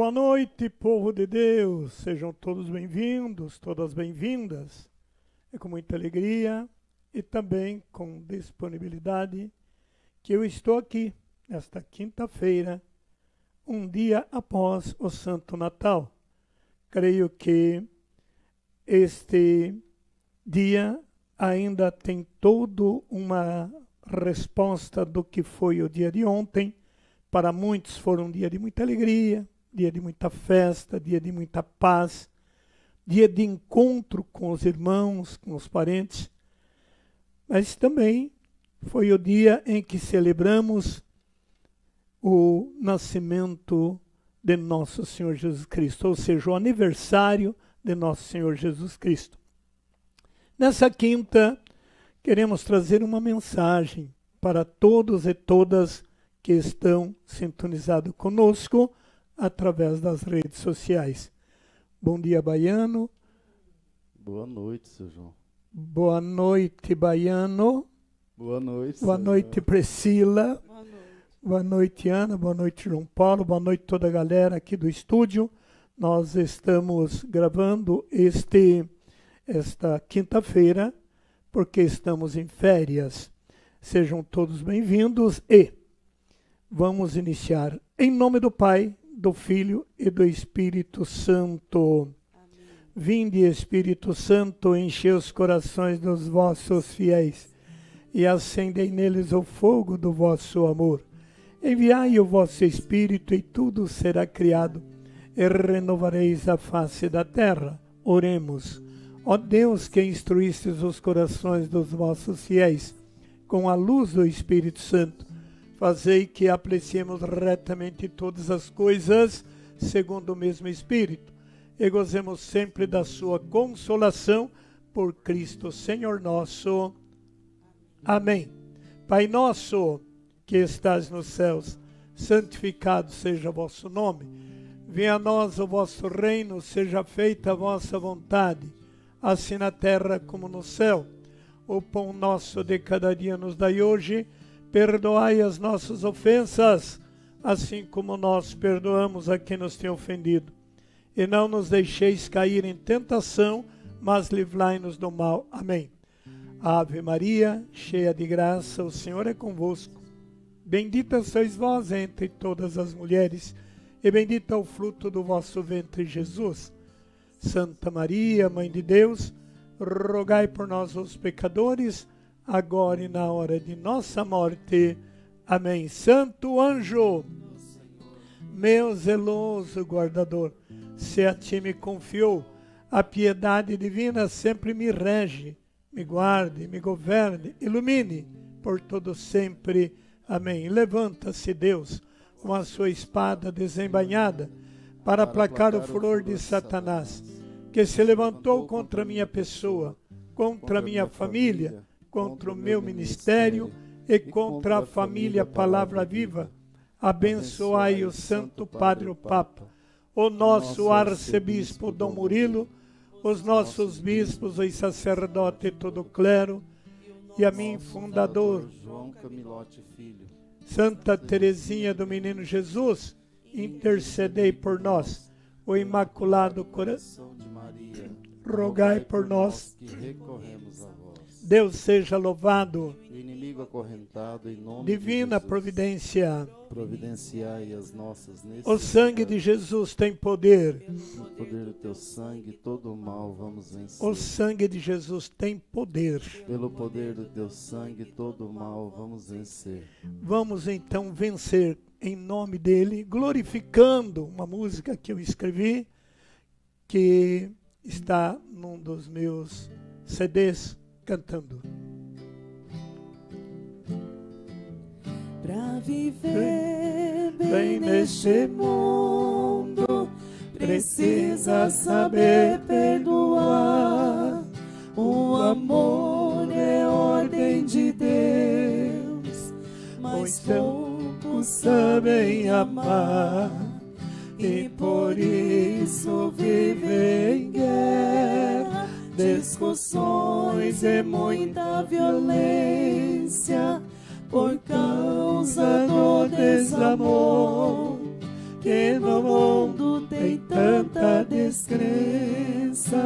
Boa noite, povo de Deus. Sejam todos bem-vindos, todas bem-vindas. É com muita alegria e também com disponibilidade que eu estou aqui nesta quinta-feira, um dia após o Santo Natal. Creio que este dia ainda tem toda uma resposta do que foi o dia de ontem. Para muitos foi um dia de muita alegria, dia de muita festa, dia de muita paz, dia de encontro com os irmãos, com os parentes. Mas também foi o dia em que celebramos o nascimento de nosso Senhor Jesus Cristo, ou seja, o aniversário de nosso Senhor Jesus Cristo. Nessa quinta, queremos trazer uma mensagem para todos e todas que estão sintonizados conosco através das redes sociais. Bom dia, Baiano. Boa noite, seu João. Boa noite, Baiano. Boa noite. Boa noite, João. Priscila. Boa noite. Boa noite, Ana. Boa noite, João Paulo. Boa noite, toda a galera aqui do estúdio. Nós estamos gravando esta quinta-feira porque estamos em férias. Sejam todos bem-vindos e vamos iniciar em nome do Pai, do Filho e do Espírito Santo. Amém. Vinde, Espírito Santo, enche os corações dos vossos fiéis e acendei neles o fogo do vosso amor. Enviai o vosso Espírito e tudo será criado e renovareis a face da terra. Oremos. Ó Deus, que instruístes os corações dos vossos fiéis com a luz do Espírito Santo, fazei que apreciemos retamente todas as coisas segundo o mesmo Espírito e gozemos sempre da sua consolação por Cristo Senhor nosso. Amém. Pai nosso que estás nos céus, santificado seja o vosso nome. Venha a nós o vosso reino, seja feita a vossa vontade, assim na terra como no céu. O pão nosso de cada dia nos dai hoje. Perdoai as nossas ofensas, assim como nós perdoamos a quem nos tem ofendido. E não nos deixeis cair em tentação, mas livrai-nos do mal. Amém. Ave Maria, cheia de graça, o Senhor é convosco. Bendita sois vós entre todas as mulheres, e bendito é o fruto do vosso ventre, Jesus. Santa Maria, Mãe de Deus, rogai por nós os pecadores, agora e na hora de nossa morte. Amém. Santo anjo, meu zeloso guardador, se a ti me confiou, a piedade divina sempre me rege, me guarde, me governe, ilumine por todo sempre. Amém. Levanta-se Deus com a sua espada desembainhada para aplacar o furor de Satanás, que se levantou contra minha pessoa, contra minha família, contra o meu ministério e contra a família Palavra Viva. Abençoai o Santo Padre o Papa, o nosso arcebispo Dom Murilo, os nossos bispos, os sacerdotes e todo o clero, e a mim, fundador, João Camilote Filho. Santa Teresinha do Menino Jesus, intercedei por nós. O Imaculado Coração de Maria, rogai por nós. que recorremos a vós. Deus seja louvado. O inimigo acorrentado, em nome Divina de Jesus, providência. providenciai as nossas necessidades. O sangue de Jesus tem poder. No poder do teu sangue, todo o mal vamos vencer. O sangue de Jesus tem poder. Pelo poder do teu sangue, todo o mal vamos vencer. Vamos então vencer em nome dele, glorificando uma música que eu escrevi, que está num dos meus CDs, cantando. Pra viver Bem bem neste neste mundo, precisa saber perdoar. O amor é ordem de Deus, mas poucos sabem amar. E por isso vivem em guerra, discussões e muita violência, por causa do desamor que no mundo em tanta descrença.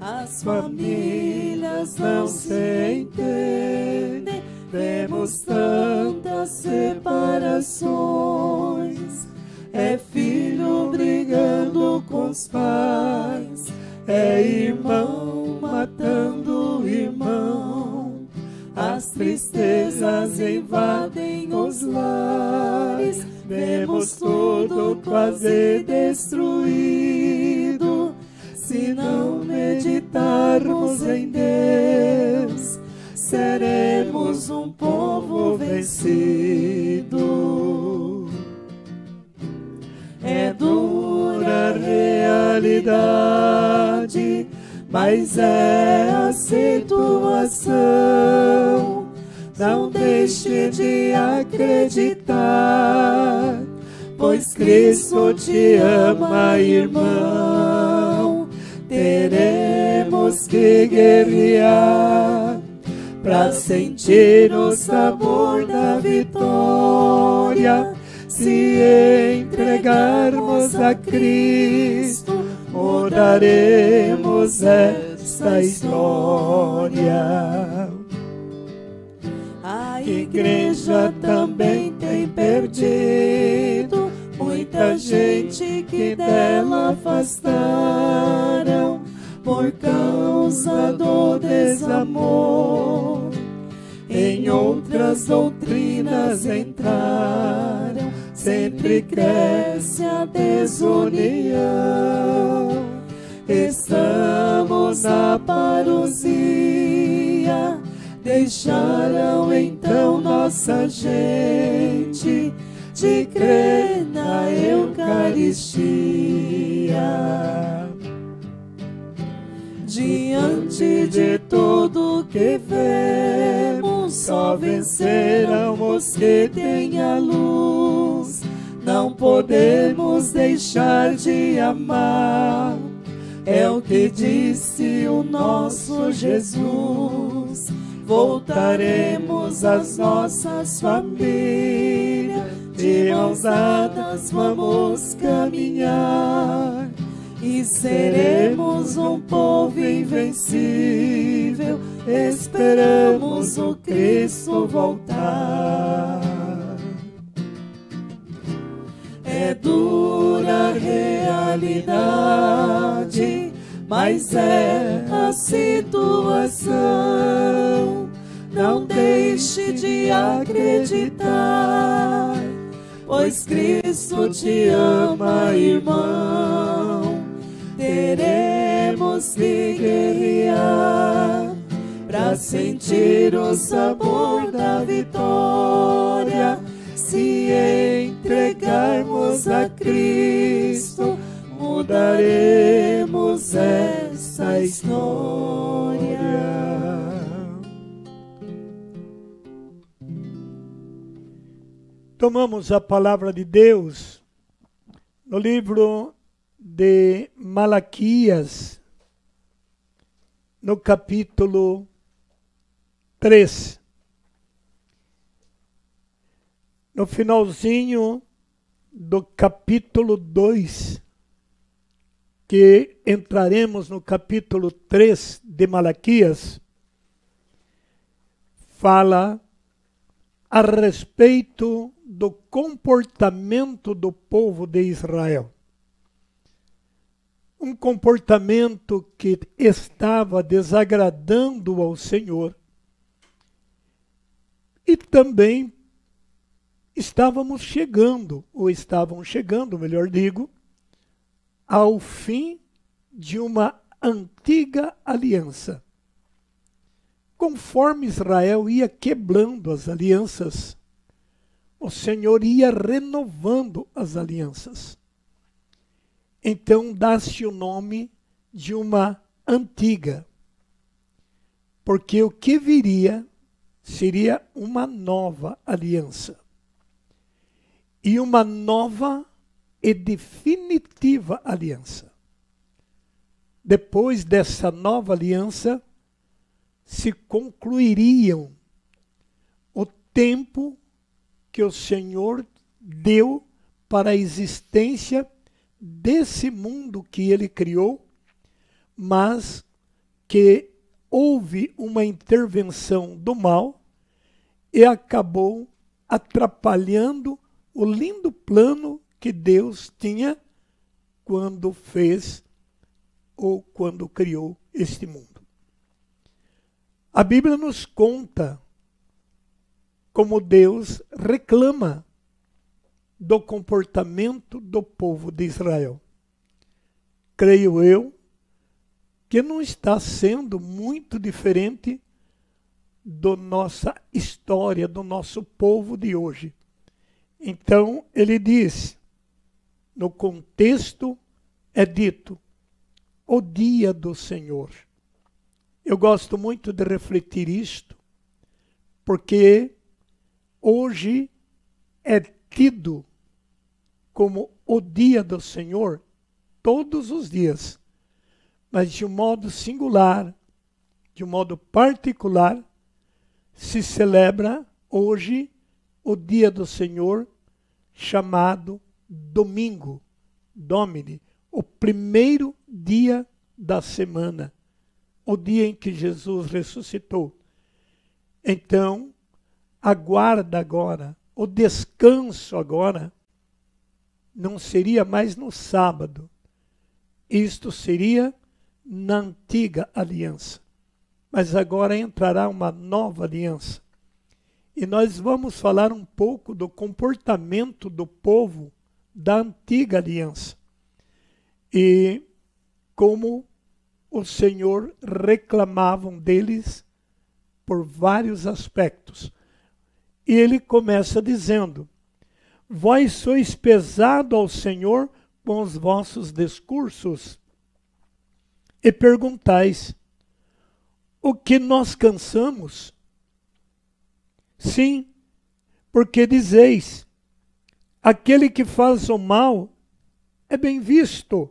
As famílias não se entendem, vemos tantas separações. É filho brigando com os pais, é irmão matando irmão. As tristezas invadem os lares, vemos tudo quase destruído. Se não meditarmos em Deus, seremos um povo vencido. É dura a realidade, mas é a situação. Não deixe de acreditar, pois Cristo te ama, irmão. Teremos que guerrear para sentir o sabor da vitória. Se entregarmos a Cristo, mudaremos esta história. A igreja também tem perdido muita gente que dela afastaram por causa do desamor. Em outras doutrinas entraram, sempre cresce a desunião. Estamos na parousia, deixaram então nossa gente de crer na Eucaristia. Diante de tudo que vemos, só vencerão os que têm a luz. Não podemos deixar de amar, é o que disse o nosso Jesus. Voltaremos às nossas famílias, de mãos dadas vamos caminhar, e seremos um povo invencível. Esperamos o Cristo voltar. É dura a realidade, mas é a situação. Não deixe de acreditar, pois Cristo te ama, irmão. Teremos que guerrear para sentir o sabor da vitória. Se entregarmos a Cristo, mudaremos essa história. Tomamos a palavra de Deus no livro de Malaquias, no capítulo 3. No finalzinho do capítulo 2, que entraremos no capítulo 3 de Malaquias, fala a respeito do comportamento do povo de Israel. Um comportamento que estava desagradando ao Senhor, e também estavam chegando, melhor digo, ao fim de uma antiga aliança. Conforme Israel ia quebrando as alianças, o Senhor ia renovando as alianças. Então dá-se o nome de uma antiga, porque o que viria seria uma nova aliança. E uma nova e definitiva aliança. Depois dessa nova aliança, se concluiriam o tempo que o Senhor deu para a existência desse mundo que ele criou, mas que houve uma intervenção do mal e acabou atrapalhando o lindo plano que Deus tinha quando fez ou quando criou este mundo. A Bíblia nos conta como Deus reclama do comportamento do povo de Israel. Creio eu que não está sendo muito diferente da nossa história, do nosso povo de hoje. Então, ele diz, no contexto é dito, o dia do Senhor. Eu gosto muito de refletir isto, porque hoje é tido como o dia do Senhor todos os dias, mas de um modo singular, de um modo particular, se celebra hoje o dia do Senhor, chamado domingo, Domini, o primeiro dia da semana, o dia em que Jesus ressuscitou. Então, aguarda agora, o descanso agora, não seria mais no sábado, isto seria na antiga aliança. Mas agora entrará uma nova aliança. E nós vamos falar um pouco do comportamento do povo da antiga aliança. E como o Senhor reclamavam deles por vários aspectos. E ele começa dizendo, vós sois pesado ao Senhor com os vossos discursos e perguntais, o que nós cansamos? Sim, porque dizeis, aquele que faz o mal é bem visto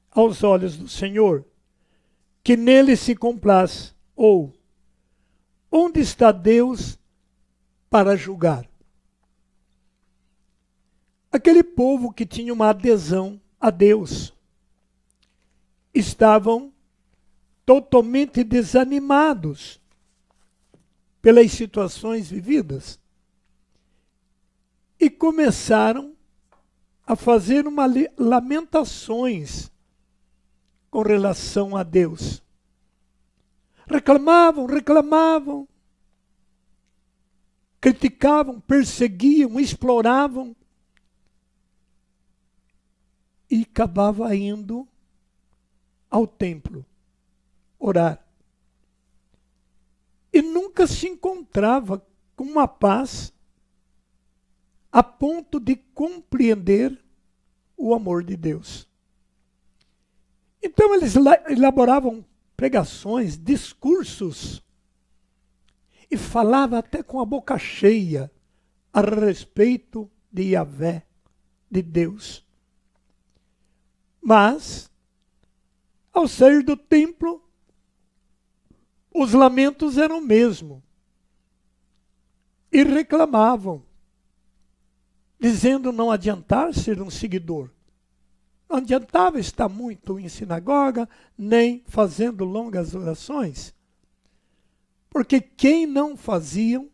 aos olhos do Senhor, que nele se complaz. Ou, onde está Deus para julgar? Aquele povo que tinha uma adesão a Deus, estavam totalmente desanimados pelas situações vividas e começaram a fazer lamentações com relação a Deus. Reclamavam, criticavam, perseguiam, exploravam e acabava indo ao templo orar. E nunca se encontrava com uma paz a ponto de compreender o amor de Deus. Então eles elaboravam pregações, discursos, e falava até com a boca cheia a respeito de Yahvé, de Deus. Mas, ao sair do templo, os lamentos eram o mesmo. E reclamavam, dizendo não adiantar ser um seguidor. Não adiantava estar muito em sinagoga, nem fazendo longas orações. Porque quem não faziam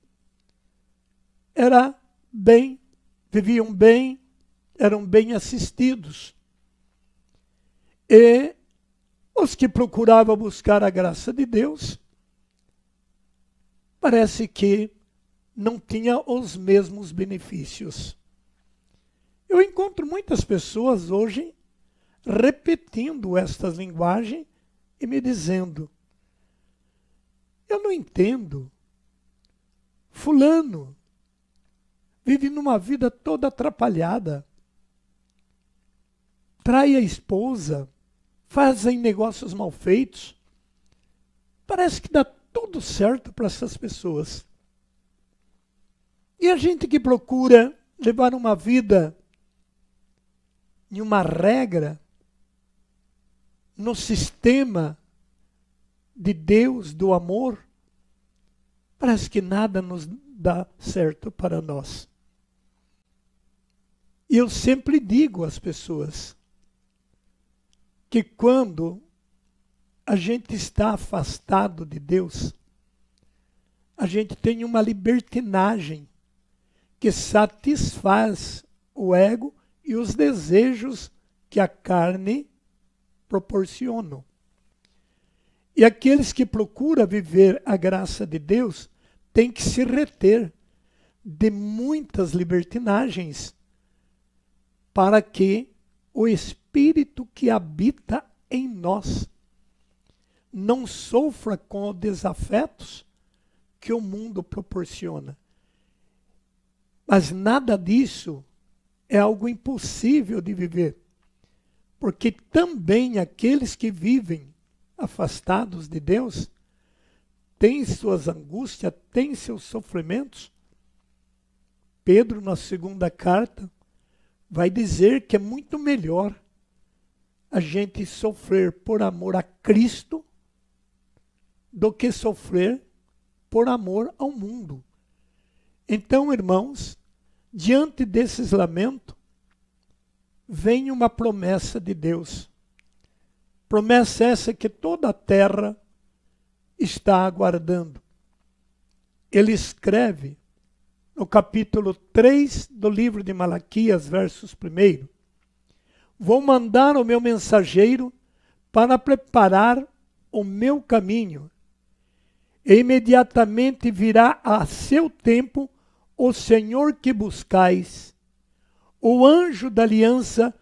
era bem, viviam bem, eram bem assistidos. E os que procuravam buscar a graça de Deus, parece que não tinha os mesmos benefícios. Eu encontro muitas pessoas hoje repetindo esta linguagem e me dizendo, eu não entendo, fulano vive numa vida toda atrapalhada, trai a esposa, fazem negócios mal feitos, parece que dá tudo certo para essas pessoas. E a gente que procura levar uma vida em uma regra, no sistema de Deus, do amor, parece que nada nos dá certo para nós. E eu sempre digo às pessoas que quando a gente está afastado de Deus, a gente tem uma libertinagem que satisfaz o ego e os desejos que a carne proporciona. E aqueles que procuram viver a graça de Deus têm que se reter de muitas libertinagens para que o Espírito que habita em nós não sofra com os desafetos que o mundo proporciona. Mas nada disso é algo impossível de viver, porque também aqueles que vivem afastados de Deus têm suas angústias, têm seus sofrimentos. Pedro, na segunda carta, vai dizer que é muito melhor a gente sofrer por amor a Cristo do que sofrer por amor ao mundo. Então, irmãos, diante desses lamentos, vem uma promessa de Deus. Promessa essa que toda a terra está aguardando. Ele escreve no capítulo 3 do livro de Malaquias, versos 1. Vou mandar o meu mensageiro para preparar o meu caminho. E imediatamente virá a seu tempo o Senhor que buscais, o anjo da aliança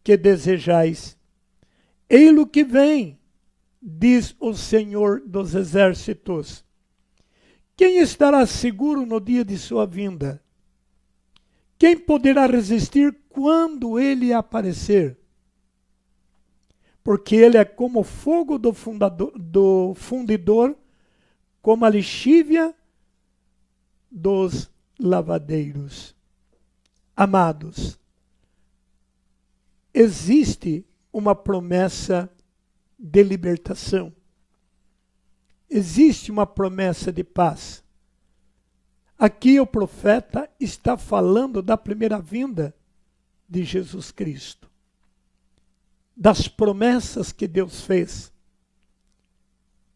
que desejais. Ei-lo que vem, diz o Senhor dos exércitos. Quem estará seguro no dia de sua vinda? Quem poderá resistir quando ele aparecer? Porque ele é como o fogo do fundidor, como a lixívia dos lavadeiros. Amados, existe uma promessa de libertação. Existe uma promessa de paz. Aqui o profeta está falando da primeira vinda de Jesus Cristo, das promessas que Deus fez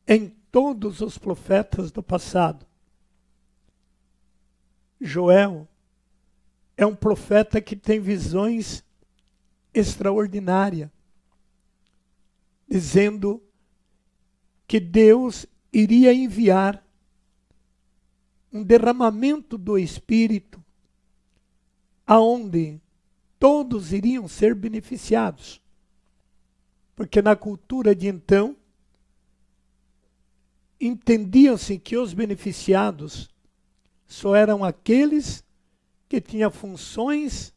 em todos os profetas do passado. Joel é um profeta que tem visões extraordinárias, dizendo que Deus iria enviar um derramamento do Espírito, aonde todos iriam ser beneficiados. Porque na cultura de então, entendiam-se que os beneficiados só eram aqueles que tinham funções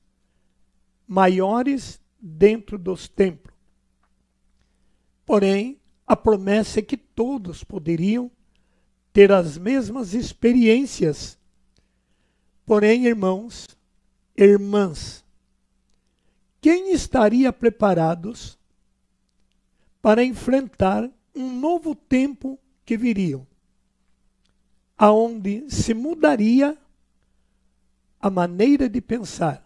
maiores dentro dos templos. Porém, a promessa é que todos poderiam ter as mesmas experiências. Porém, irmãos, irmãs, quem estaria preparados para enfrentar um novo tempo que viria, aonde se mudaria a maneira de pensar,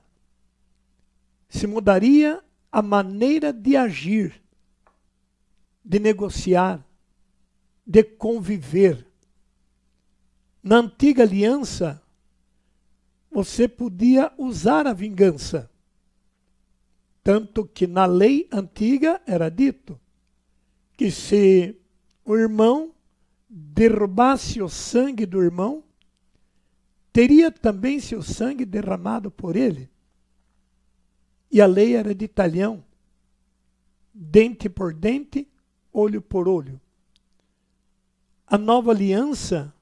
se mudaria a maneira de agir, de negociar, de conviver. Na antiga aliança, você podia usar a vingança. Tanto que na lei antiga era dito que se o irmão derrubasse o sangue do irmão, teria também seu sangue derramado por ele. E a lei era de talhão, dente por dente, olho por olho. A nova aliança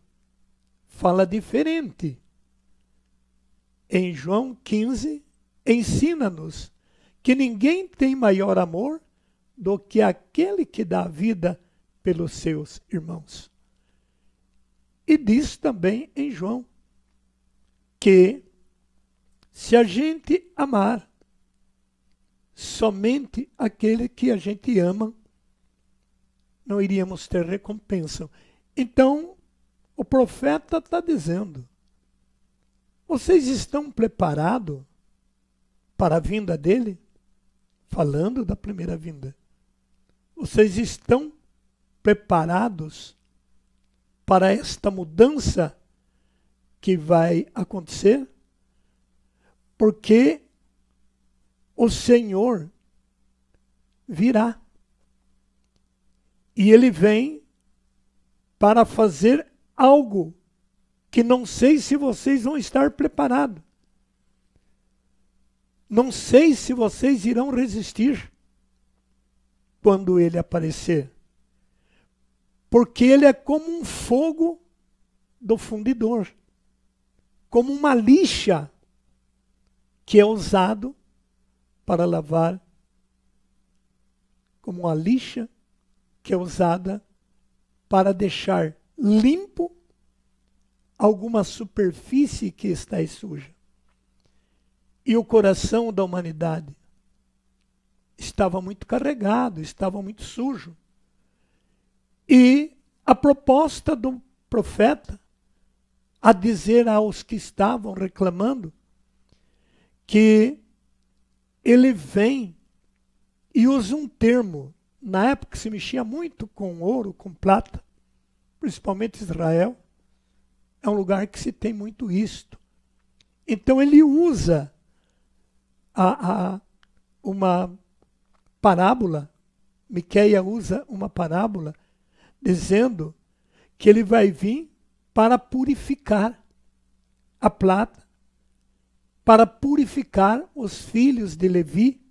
fala diferente. Em João 15, ensina-nos que ninguém tem maior amor do que aquele que dá a vida pelos seus irmãos. E diz também em João que se a gente amar somente aquele que a gente ama, não iríamos ter recompensa. Então, o profeta está dizendo, vocês estão preparados para a vinda dele? Falando da primeira vinda. Vocês estão preparados para esta mudança que vai acontecer? Porque o Senhor virá. E Ele vem para fazer algo que não sei se vocês vão estar preparados. Não sei se vocês irão resistir quando Ele aparecer. Porque Ele é como um fogo do fundidor. Como uma lixa que é usado para lavar. Como uma lixa que é usada para deixar limpo alguma superfície que está suja. E o coração da humanidade estava muito carregado, estava muito sujo. E a proposta do profeta a dizer aos que estavam reclamando que ele vem e usa um termo. Na época se mexia muito com ouro, com prata, principalmente Israel. É um lugar que se tem muito isto. Então ele usa uma parábola, Miquéia usa uma parábola, dizendo que ele vai vir para purificar a prata, para purificar os filhos de Levi,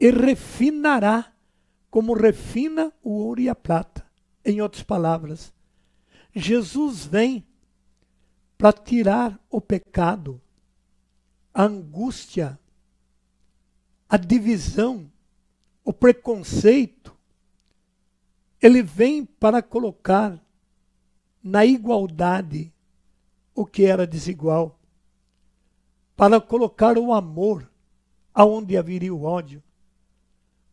e refinará como refina o ouro e a prata. Em outras palavras, Jesus vem para tirar o pecado, a angústia, a divisão, o preconceito. Ele vem para colocar na igualdade o que era desigual, para colocar o amor aonde haveria o ódio,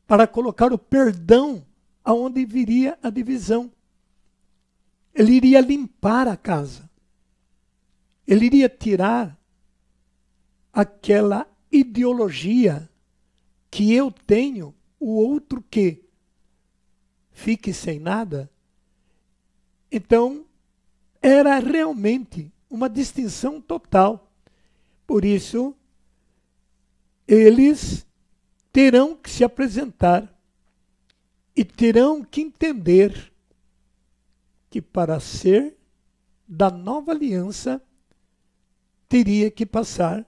para colocar o perdão aonde viria a divisão. Ele iria limpar a casa. Ele iria tirar aquela ideologia que eu tenho, o outro que fique sem nada. Então, era realmente uma distinção total. Por isso, eles terão que se apresentar e terão que entender que para ser da nova aliança teria que passar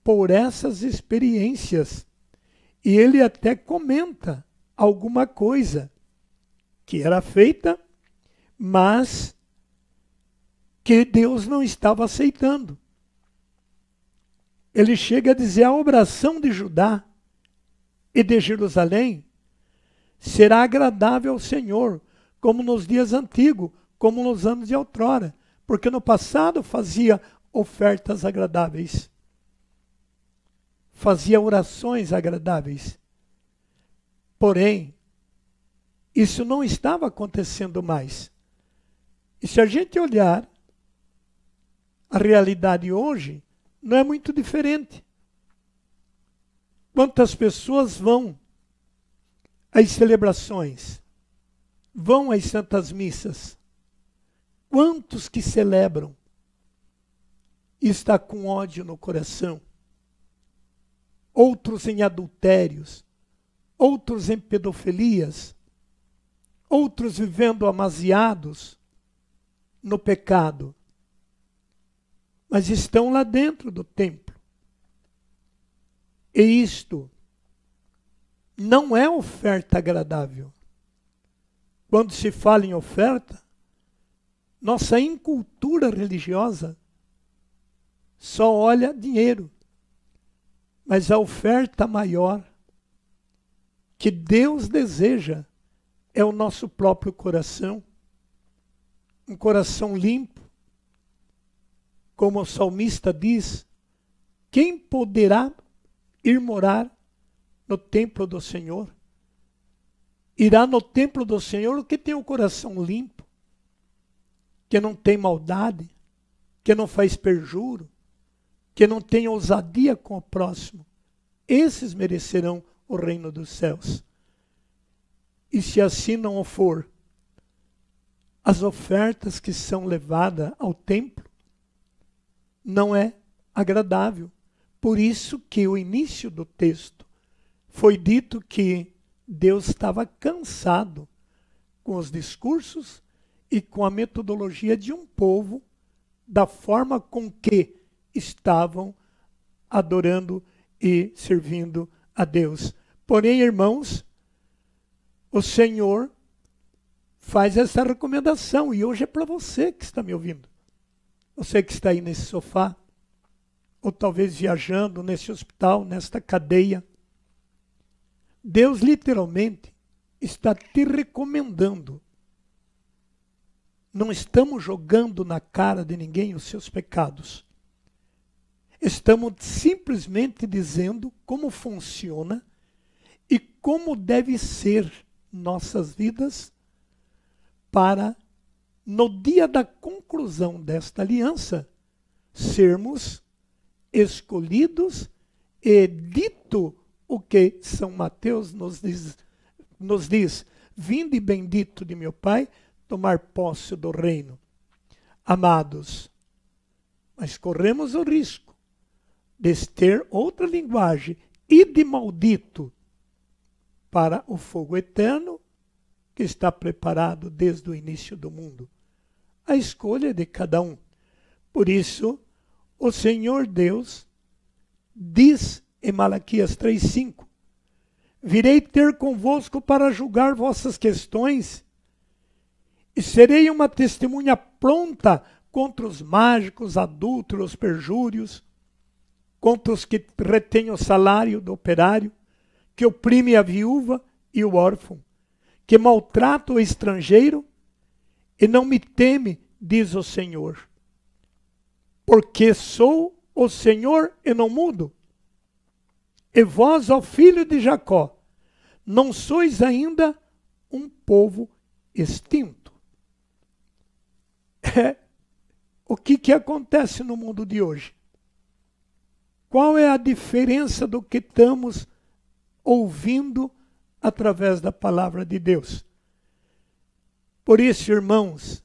por essas experiências. E ele até comenta alguma coisa que era feita, mas que Deus não estava aceitando. Ele chega a dizer: a oração de Judá e de Jerusalém será agradável ao Senhor, como nos dias antigos, como nos anos de outrora, porque no passado fazia ofertas agradáveis, fazia orações agradáveis. Porém, isso não estava acontecendo mais. E se a gente olhar a realidade hoje, não é muito diferente. Quantas pessoas vão às celebrações, vão às santas missas? Quantos que celebram e está com ódio no coração? Outros em adultérios, outros em pedofilias, outros vivendo amaziados no pecado, mas estão lá dentro do templo. E isto não é oferta agradável. Quando se fala em oferta, nossa incultura religiosa só olha dinheiro. Mas a oferta maior que Deus deseja é o nosso próprio coração. Um coração limpo. Como o salmista diz: quem poderá ir morar no templo do Senhor? Irá no templo do Senhor o que tem o coração limpo, que não tem maldade, que não faz perjuro, que não têm ousadia com o próximo, esses merecerão o reino dos céus. E se assim não o for, as ofertas que são levadas ao templo não é agradável. Por isso que o início do texto foi dito que Deus estava cansado com os discursos e com a metodologia de um povo, da forma com que estavam adorando e servindo a Deus. Porém, irmãos, o Senhor faz essa recomendação, e hoje é para você que está me ouvindo. Você que está aí nesse sofá, ou talvez viajando nesse hospital, nesta cadeia. Deus literalmente está te recomendando. Não estamos jogando na cara de ninguém os seus pecados. Estamos simplesmente dizendo como funciona e como deve ser nossas vidas para, no dia da conclusão desta aliança, sermos escolhidos e dito o que São Mateus nos diz: vinde bendito de meu Pai, tomar posse do reino. Amados, mas corremos o risco de ter outra linguagem, e de maldito, para o fogo eterno que está preparado desde o início do mundo. A escolha é de cada um. Por isso, o Senhor Deus diz em Malaquias 3:5, virei ter convosco para julgar vossas questões, e serei uma testemunha pronta contra os mágicos, adúlteros, perjúrios, contra os que retêm o salário do operário, que oprime a viúva e o órfão, que maltrata o estrangeiro e não me teme, diz o Senhor. Porque sou o Senhor e não mudo. E vós, ó filho de Jacó, não sois ainda um povo extinto. O que acontece no mundo de hoje? Qual é a diferença do que estamos ouvindo através da palavra de Deus? Por isso, irmãos,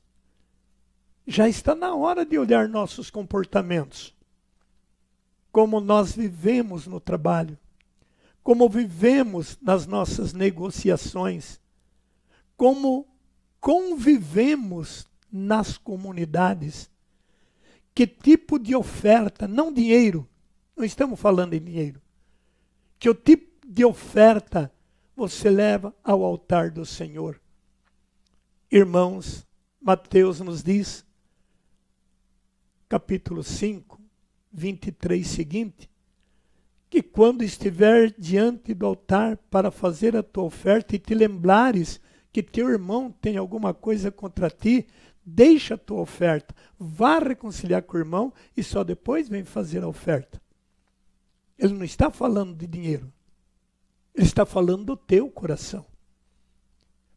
já está na hora de olhar nossos comportamentos. Como nós vivemos no trabalho, como vivemos nas nossas negociações, como convivemos nas comunidades, que tipo de oferta, não dinheiro, não estamos falando em dinheiro, que o tipo de oferta você leva ao altar do Senhor. Irmãos, Mateus nos diz, capítulo 5, 23 seguinte, que quando estiver diante do altar para fazer a tua oferta e te lembrares que teu irmão tem alguma coisa contra ti, deixa a tua oferta, vá reconciliar com o irmão e só depois vem fazer a oferta. Ele não está falando de dinheiro. Ele está falando do teu coração.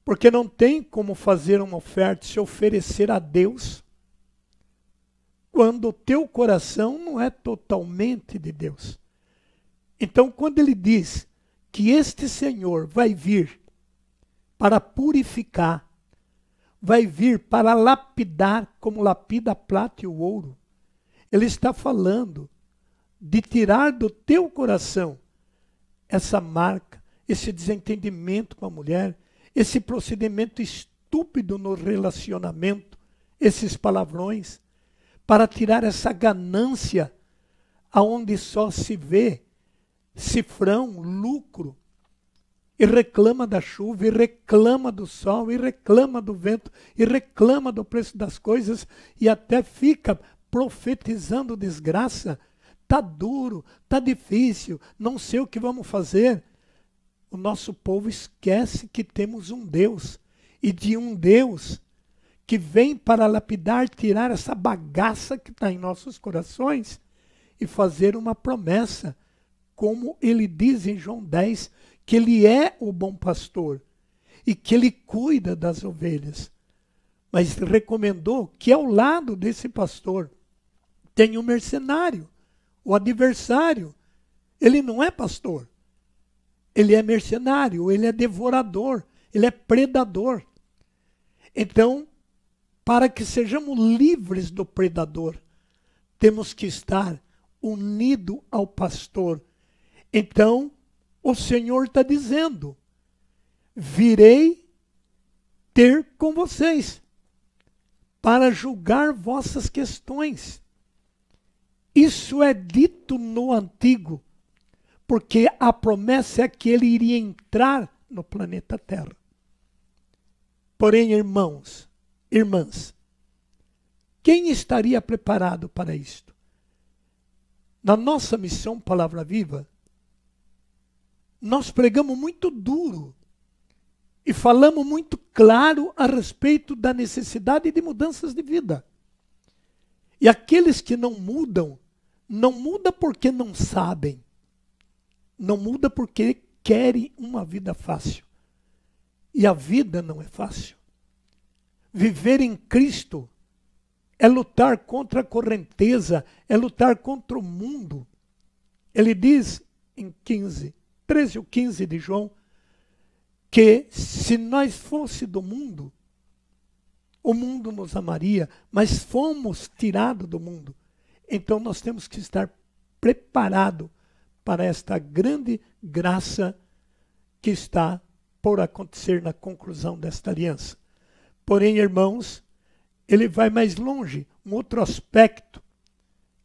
Porque não tem como fazer uma oferta, se oferecer a Deus, quando o teu coração não é totalmente de Deus. Então, quando ele diz que este Senhor vai vir para purificar, vai vir para lapidar, como lapida a prata e o ouro, ele está falando de tirar do teu coração essa marca, esse desentendimento com a mulher, esse procedimento estúpido no relacionamento, esses palavrões, para tirar essa ganância aonde só se vê cifrão, lucro, e reclama da chuva, e reclama do sol, e reclama do vento, e reclama do preço das coisas, e até fica profetizando desgraça. Tá duro, tá difícil, não sei o que vamos fazer. O nosso povo esquece que temos um Deus, e de um Deus que vem para lapidar, tirar essa bagaça que está em nossos corações e fazer uma promessa, como ele diz em João 10, que ele é o bom pastor e que ele cuida das ovelhas. Mas recomendou que ao lado desse pastor tem um mercenário, o adversário, ele não é pastor. Ele é mercenário, ele é devorador, ele é predador. Então, para que sejamos livres do predador, temos que estar unidos ao pastor. Então, o Senhor está dizendo, virei ter com vocês, para julgar vossas questões. Isso é dito no Antigo, porque a promessa é que ele iria entrar no planeta Terra. Porém, irmãos, irmãs, quem estaria preparado para isto? Na nossa missão Palavra Viva, nós pregamos muito duro e falamos muito claro a respeito da necessidade de mudanças de vida. E aqueles que não mudam porque não sabem. Não muda porque querem uma vida fácil. E a vida não é fácil. Viver em Cristo é lutar contra a correnteza, é lutar contra o mundo. Ele diz em 13 ou 15 de João, que se nós fosse do mundo, o mundo nos amaria, mas fomos tirados do mundo. Então nós temos que estar preparados para esta grande graça que está por acontecer na conclusão desta aliança. Porém, irmãos, ele vai mais longe, um outro aspecto,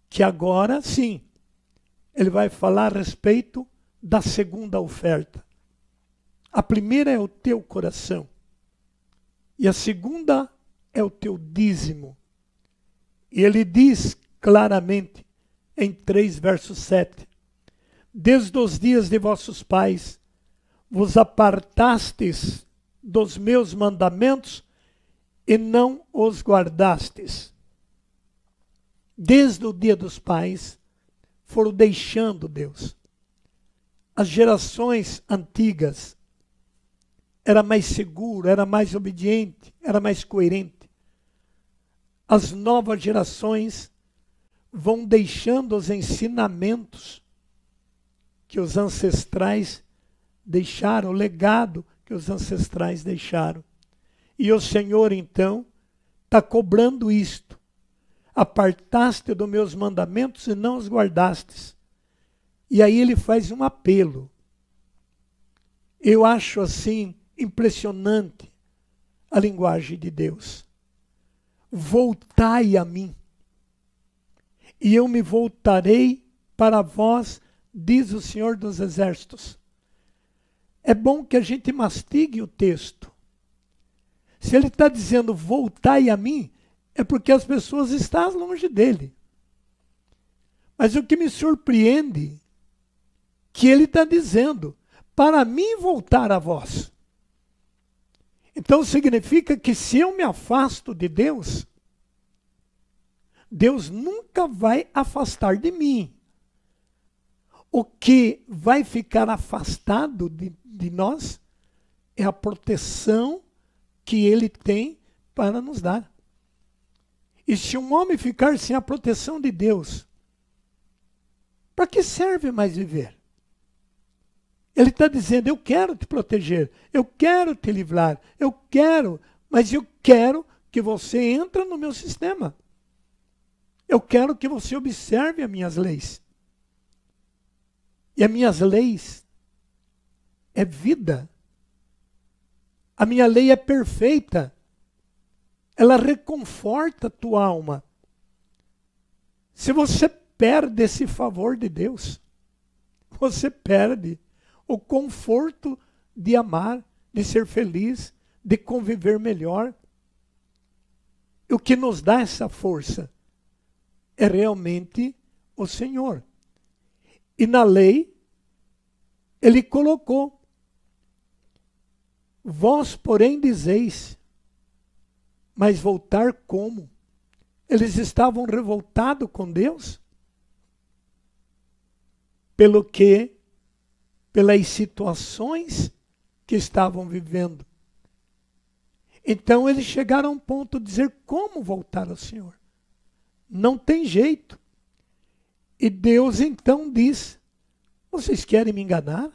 que agora sim, ele vai falar a respeito da segunda oferta. A primeira é o teu coração. E a segunda é o teu dízimo. E ele diz claramente, em 3 versos 7, desde os dias de vossos pais, vos apartastes dos meus mandamentos e não os guardastes. Desde o dia dos pais, foram deixando Deus. As gerações antigas era mais seguro, era mais obediente, era mais coerente. As novas gerações vão deixando os ensinamentos que os ancestrais deixaram, o legado que os ancestrais deixaram. E o Senhor, então, está cobrando isto. Apartaste dos meus mandamentos e não os guardastes. E aí ele faz um apelo. Eu acho assim impressionante a linguagem de Deus. Voltai a mim, e eu me voltarei para vós, diz o Senhor dos Exércitos. É bom que a gente mastigue o texto. Se ele está dizendo voltai a mim, é porque as pessoas estão longe dele. Mas o que me surpreende, que ele está dizendo, para mim voltar a vós. Então significa que se eu me afasto de Deus, Deus nunca vai afastar de mim. O que vai ficar afastado de nós é a proteção que Ele tem para nos dar. E se um homem ficar sem a proteção de Deus, para que serve mais viver? Ele está dizendo, eu quero te proteger, eu quero te livrar, eu quero, mas eu quero que você entre no meu sistema. Eu quero que você observe as minhas leis. E as minhas leis é vida. A minha lei é perfeita. Ela reconforta a tua alma. Se você perde esse favor de Deus, você perde o conforto de amar, de ser feliz, de conviver melhor. E o que nos dá essa força é realmente o Senhor. E na lei, ele colocou, vós, porém, dizeis, mas voltar como? Eles estavam revoltados com Deus? Pelas situações que estavam vivendo. Então eles chegaram a um ponto de dizer, como voltar ao Senhor? Não tem jeito. E Deus então diz: vocês querem me enganar?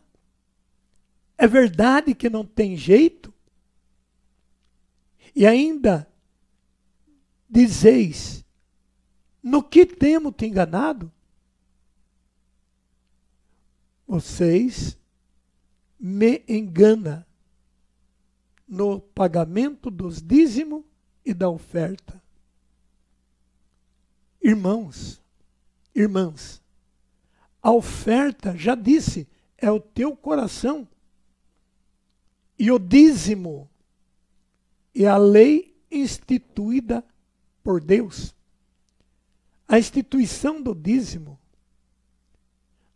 É verdade que não tem jeito? E ainda dizeis: no que temos te enganado? Vocês me enganam no pagamento dos dízimos e da oferta. Irmãos, irmãs, a oferta, já disse, é o teu coração. E o dízimo é a lei instituída por Deus. A instituição do dízimo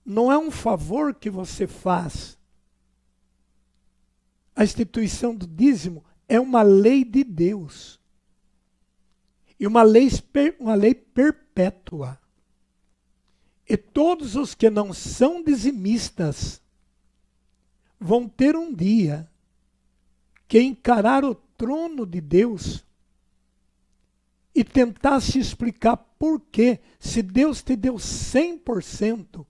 não é um favor que você faz. A instituição do dízimo é uma lei de Deus. E uma lei perpétua. E todos os que não são dizimistas vão ter um dia que encarar o trono de Deus e tentar se explicar por quê, se Deus te deu 100%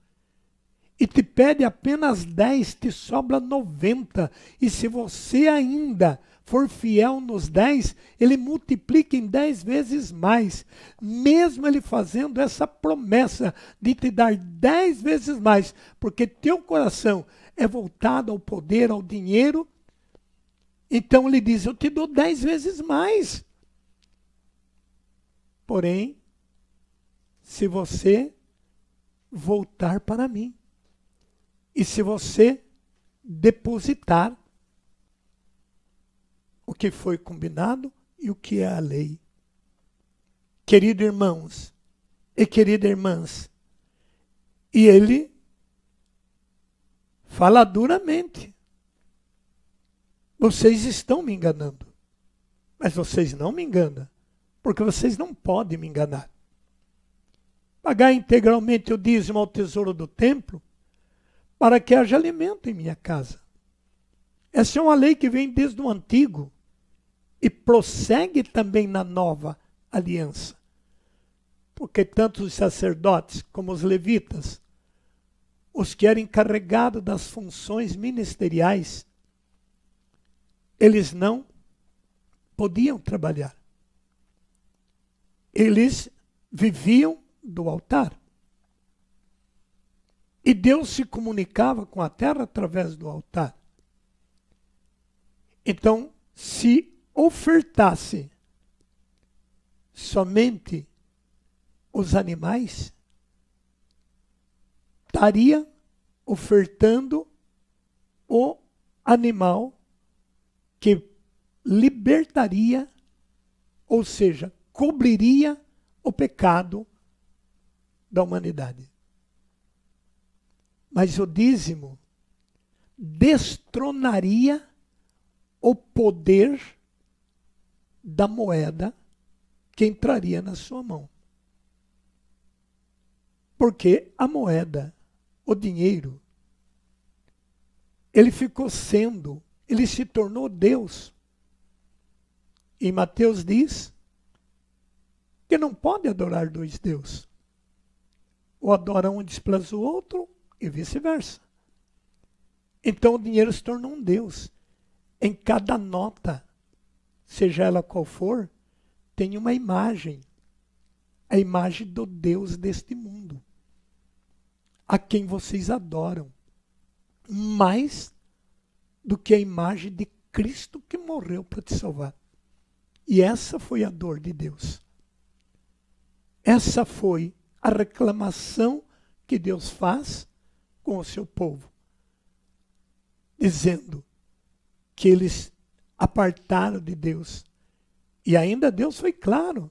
e te pede apenas 10, te sobra 90, e se você ainda for fiel nos 10, ele multiplica em 10 vezes mais, mesmo ele fazendo essa promessa de te dar 10 vezes mais, porque teu coração é voltado ao poder, ao dinheiro. Então ele diz: eu te dou 10 vezes mais. Porém, se você voltar para mim, e se você depositar o que foi combinado e o que é a lei. Queridos irmãos e queridas irmãs, e ele fala duramente: vocês estão me enganando, mas vocês não me enganam, porque vocês não podem me enganar. Pagar integralmente o dízimo ao tesouro do templo, para que haja alimento em minha casa. Essa é uma lei que vem desde o antigo e prossegue também na nova aliança. Porque tanto os sacerdotes como os levitas, os que eram encarregados das funções ministeriais, eles não podiam trabalhar. Eles viviam do altar. E Deus se comunicava com a terra através do altar. Então, se ofertasse somente os animais, estaria ofertando o animal que libertaria, ou seja, cobriria o pecado da humanidade. Mas o dízimo destronaria o poder da moeda que entraria na sua mão. Porque a moeda, o dinheiro, ele se tornou Deus. E Mateus diz que não pode adorar dois deuses. Ou adora um e despreza o outro, e vice-versa. Então o dinheiro se tornou um Deus. Em cada nota, seja ela qual for, tem uma imagem. A imagem do Deus deste mundo. A quem vocês adoram. Mais do que a imagem de Cristo que morreu para te salvar. E essa foi a dor de Deus. Essa foi a reclamação que Deus faz com o seu povo. Dizendo que eles apartaram de Deus. E ainda Deus foi claro.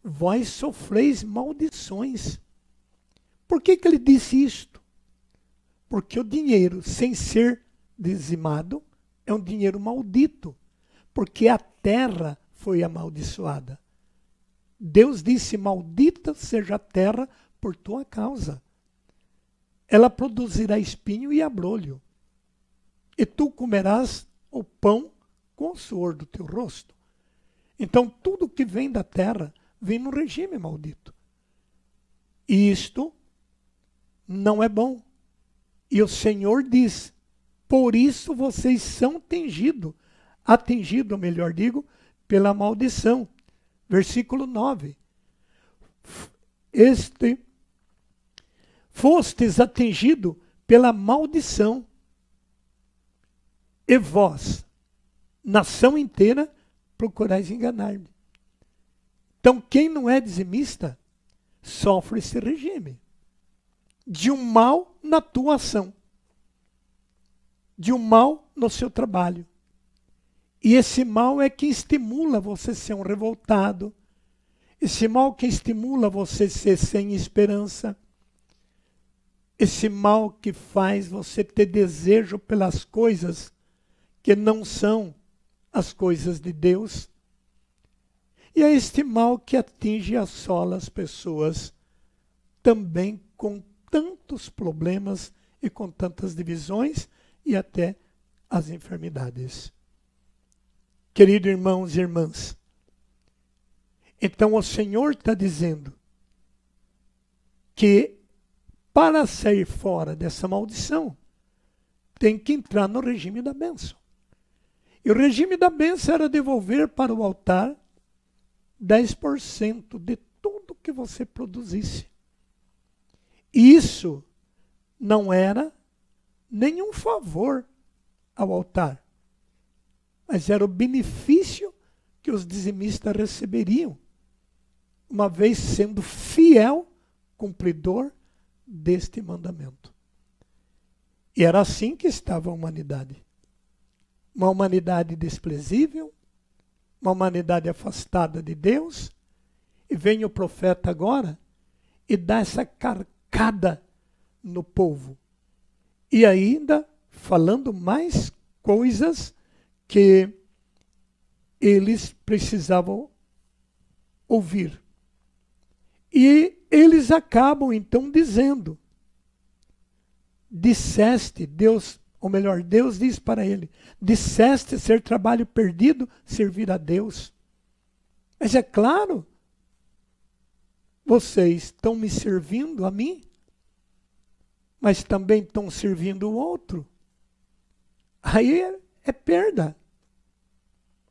Vós sofreis maldições. Por que ele disse isto? Porque o dinheiro, sem ser dizimado, é um dinheiro maldito. Porque a terra foi amaldiçoada. Deus disse: maldita seja a terra por tua causa. Ela produzirá espinho e abrolho. E tu comerás o pão com o suor do teu rosto. Então tudo que vem da terra vem no regime maldito. E isto não é bom. E o Senhor diz, por isso vocês são atingido, melhor digo, pela maldição. Versículo 9. Fostes atingido pela maldição. E vós, nação inteira, procurais enganar-me. Então, quem não é dizimista, sofre esse regime de um mal na tua ação, de um mal no seu trabalho. E esse mal é que estimula você ser um revoltado, esse mal que estimula você ser sem esperança, esse mal que faz você ter desejo pelas coisas que não são as coisas de Deus. E é este mal que atinge e assola as pessoas também com tantos problemas e com tantas divisões e até as enfermidades. Queridos irmãos e irmãs, então o Senhor está dizendo que para sair fora dessa maldição, tem que entrar no regime da bênção. E o regime da bênção era devolver para o altar 10% de tudo que você produzisse. E isso não era nenhum favor ao altar, mas era o benefício que os dizimistas receberiam, uma vez sendo fiel cumpridor deste mandamento. E era assim que estava a humanidade. Uma humanidade desprezível, uma humanidade afastada de Deus, e vem o profeta agora e dá essa carcada no povo. E ainda falando mais coisas que eles precisavam ouvir. E eles acabam então dizendo, disseste, Deus, ou melhor, Deus diz para ele, disseste ser trabalho perdido, servir a Deus. Mas é claro, vocês estão me servindo a mim, mas também estão servindo o outro. Aí é perda.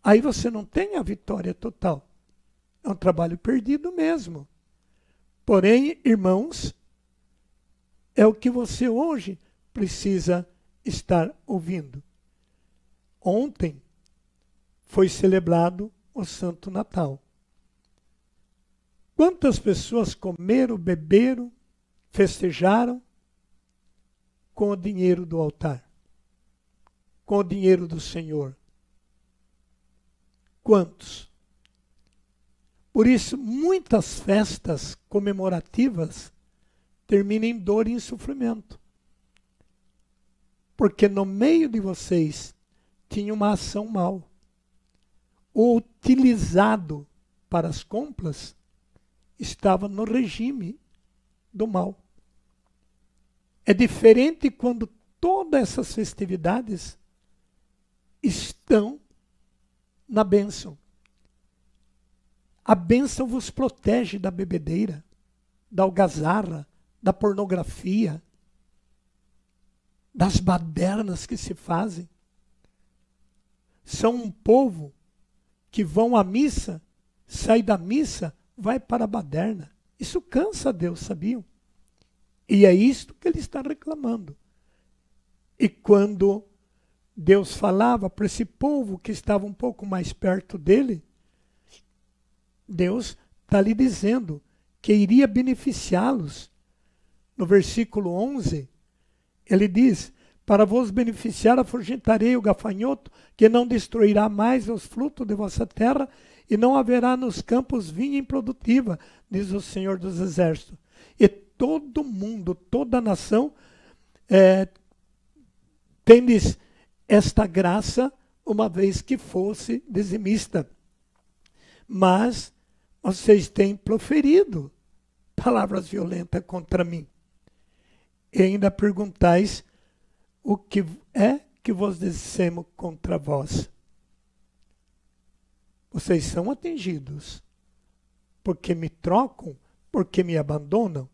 Aí você não tem a vitória total. É um trabalho perdido mesmo. Porém, irmãos, é o que você hoje precisa estar ouvindo. Ontem foi celebrado o Santo Natal. Quantas pessoas comeram, beberam, festejaram com o dinheiro do altar? Com o dinheiro do Senhor? Quantos? Por isso, muitas festas comemorativas terminam em dor e em sofrimento. Porque no meio de vocês tinha uma ação mal. O utilizado para as compras estava no regime do mal. É diferente quando todas essas festividades estão na bênção. A bênção vos protege da bebedeira, da algazarra, da pornografia, das badernas que se fazem. São um povo que vão à missa, sai da missa, vai para a baderna. Isso cansa a Deus, sabiam? E é isto que ele está reclamando. E quando Deus falava para esse povo que estava um pouco mais perto dele, Deus está lhe dizendo que iria beneficiá-los. No versículo 11, ele diz, para vos beneficiar afugentarei o gafanhoto, que não destruirá mais os frutos de vossa terra, e não haverá nos campos vinha improdutiva, diz o Senhor dos Exércitos. E todo mundo, toda a nação, tendes esta graça, uma vez que fosse dizimista. Mas vocês têm proferido palavras violentas contra mim. E ainda perguntais o que é que vos dissemos contra vós. Vocês são atingidos porque me trocam, porque me abandonam.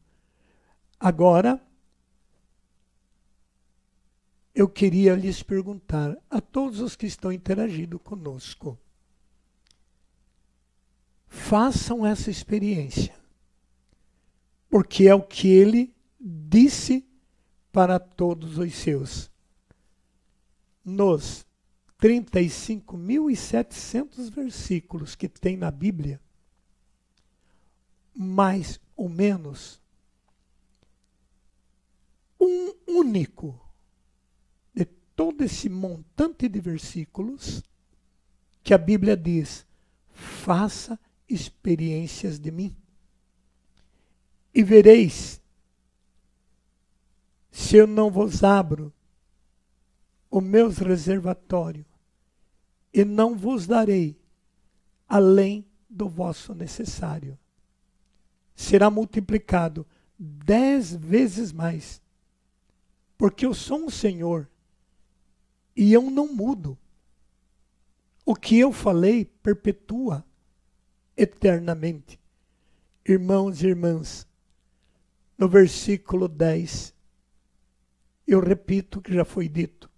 Agora, eu queria lhes perguntar a todos os que estão interagindo conosco. Façam essa experiência, porque é o que ele disse para todos os seus. Nos 35.700 versículos que tem na Bíblia, mais ou menos, um único de todo esse montante de versículos que a Bíblia diz: faça experiências de mim e vereis se eu não vos abro os meus reservatórios e não vos darei além do vosso necessário. Será multiplicado 10 vezes mais, porque eu sou um Senhor e eu não mudo. O que eu falei perpetua eternamente. Irmãos e irmãs, no versículo 10, eu repito o que já foi dito: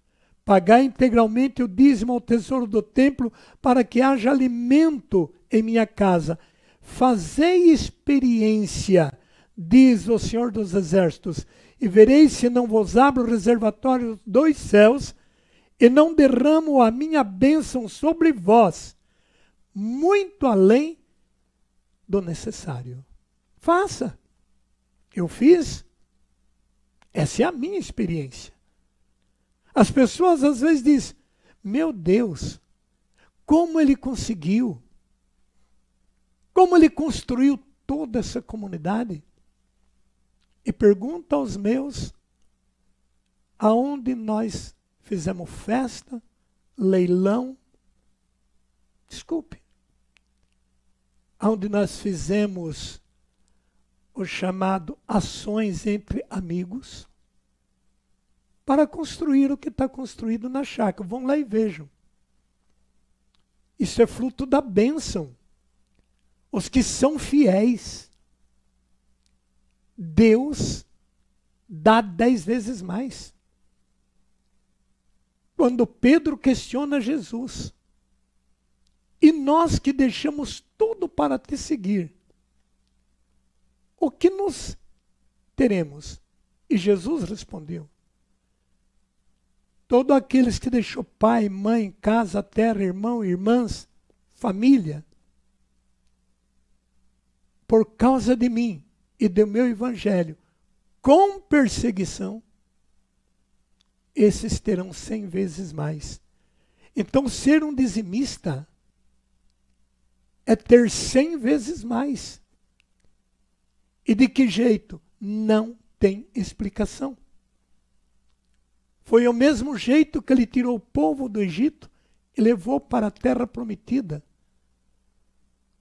pagai integralmente o dízimo ao tesouro do templo, para que haja alimento em minha casa. Fazei experiência, diz o Senhor dos Exércitos, e vereis se não vos abro o reservatório dos céus, e não derramo a minha bênção sobre vós, muito além do necessário. Faça. Eu fiz. Essa é a minha experiência. As pessoas às vezes dizem: meu Deus, como ele conseguiu? Como ele construiu toda essa comunidade? E pergunta aos meus, aonde nós fizemos festa, leilão, aonde nós fizemos o chamado ações entre amigos, para construir o que está construído na chácara. Vão lá e vejam. Isso é fruto da bênção. Os que são fiéis, Deus dá 10 vezes mais. Quando Pedro questiona Jesus, e nós que deixamos tudo para te seguir, o que nos teremos? E Jesus respondeu: todos aqueles que deixou pai, mãe, casa, terra, irmão, irmãs, família, por causa de mim e do meu evangelho, com perseguição, esses terão 100 vezes mais. Então, ser um dizimista é ter 100 vezes mais. E de que jeito? Não tem explicação. Foi o mesmo jeito que ele tirou o povo do Egito e levou para a terra prometida.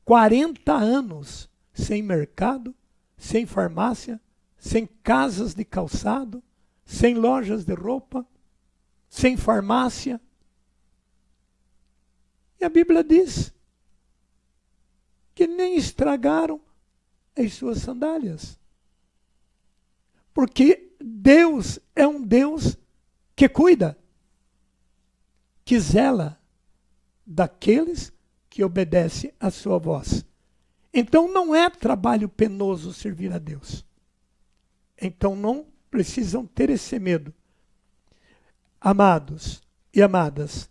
40 anos sem mercado, sem farmácia, sem casas de calçado, sem lojas de roupa, sem farmácia. E a Bíblia diz que nem estragaram as suas sandálias. Porque Deus é um Deus que cuida, que zela daqueles que obedecem à sua voz. Então não é trabalho penoso servir a Deus. Então não precisam ter esse medo. Amados e amadas,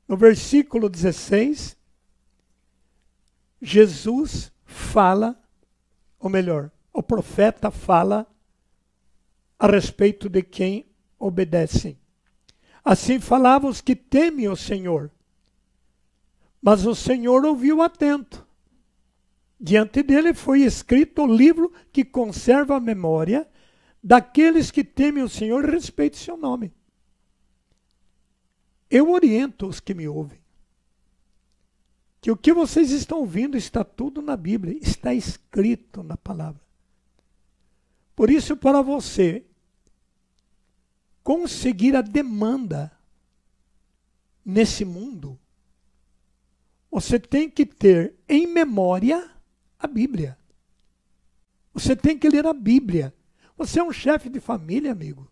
no versículo 16, Jesus fala, ou melhor, o profeta fala a respeito de quem obedecem. Assim falavam os que temem o Senhor. Mas o Senhor ouviu atento. Diante dele foi escrito o livro que conserva a memória daqueles que temem o Senhor e respeitam seu nome. Eu oriento os que me ouvem que o que vocês estão ouvindo está tudo na Bíblia, está escrito na palavra. Por isso, para você conseguir a demanda nesse mundo, você tem que ter em memória a Bíblia. Você tem que ler a Bíblia. Você é um chefe de família, amigo.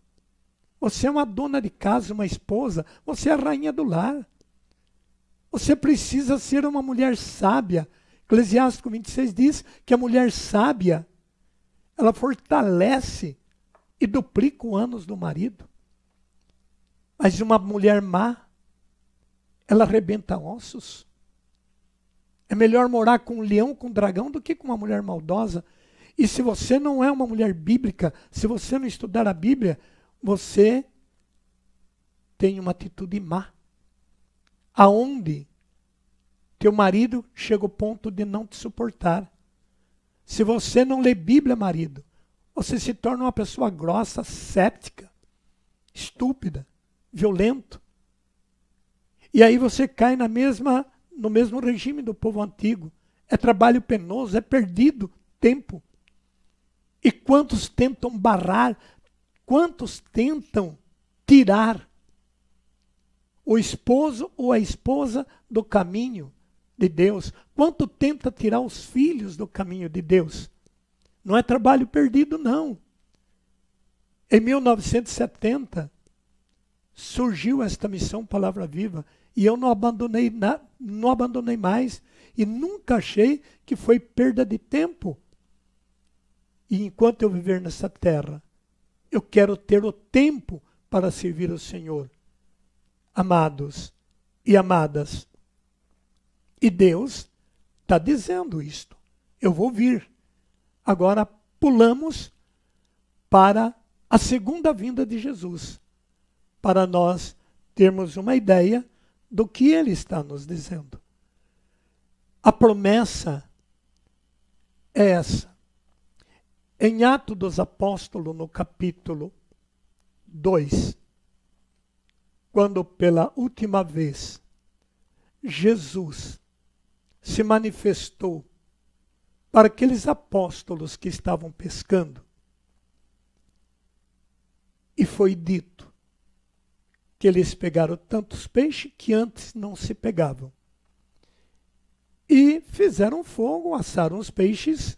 Você é uma dona de casa, uma esposa. Você é a rainha do lar. Você precisa ser uma mulher sábia. Eclesiástico 26 diz que a mulher sábia, ela fortalece e duplica os anos do marido. Mas uma mulher má, ela arrebenta ossos. É melhor morar com um leão, com um dragão, do que com uma mulher maldosa. E se você não é uma mulher bíblica, se você não estudar a Bíblia, você tem uma atitude má. Aonde teu marido chega ao ponto de não te suportar. Se você não lê Bíblia, marido, você se torna uma pessoa grossa, cética, estúpida, violento. E aí você cai no mesmo regime do povo antigo. É trabalho penoso, é perdido tempo. E quantos tentam barrar, quantos tentam tirar o esposo ou a esposa do caminho de Deus? Quanto tenta tirar os filhos do caminho de Deus? Não é trabalho perdido, não. Em 1970, surgiu esta missão Palavra Viva, e eu não abandonei mais, e nunca achei que foi perda de tempo. E enquanto eu viver nessa terra, eu quero ter o tempo para servir o Senhor. Amados e amadas, e Deus está dizendo isto. Eu vou vir. Agora pulamos para a segunda vinda de Jesus, para nós termos uma ideia do que Ele está nos dizendo. A promessa é essa. Em Atos dos Apóstolos, no capítulo 2, quando pela última vez Jesus se manifestou para aqueles apóstolos que estavam pescando, e foi dito que eles pegaram tantos peixes que antes não se pegavam. E fizeram fogo, assaram os peixes,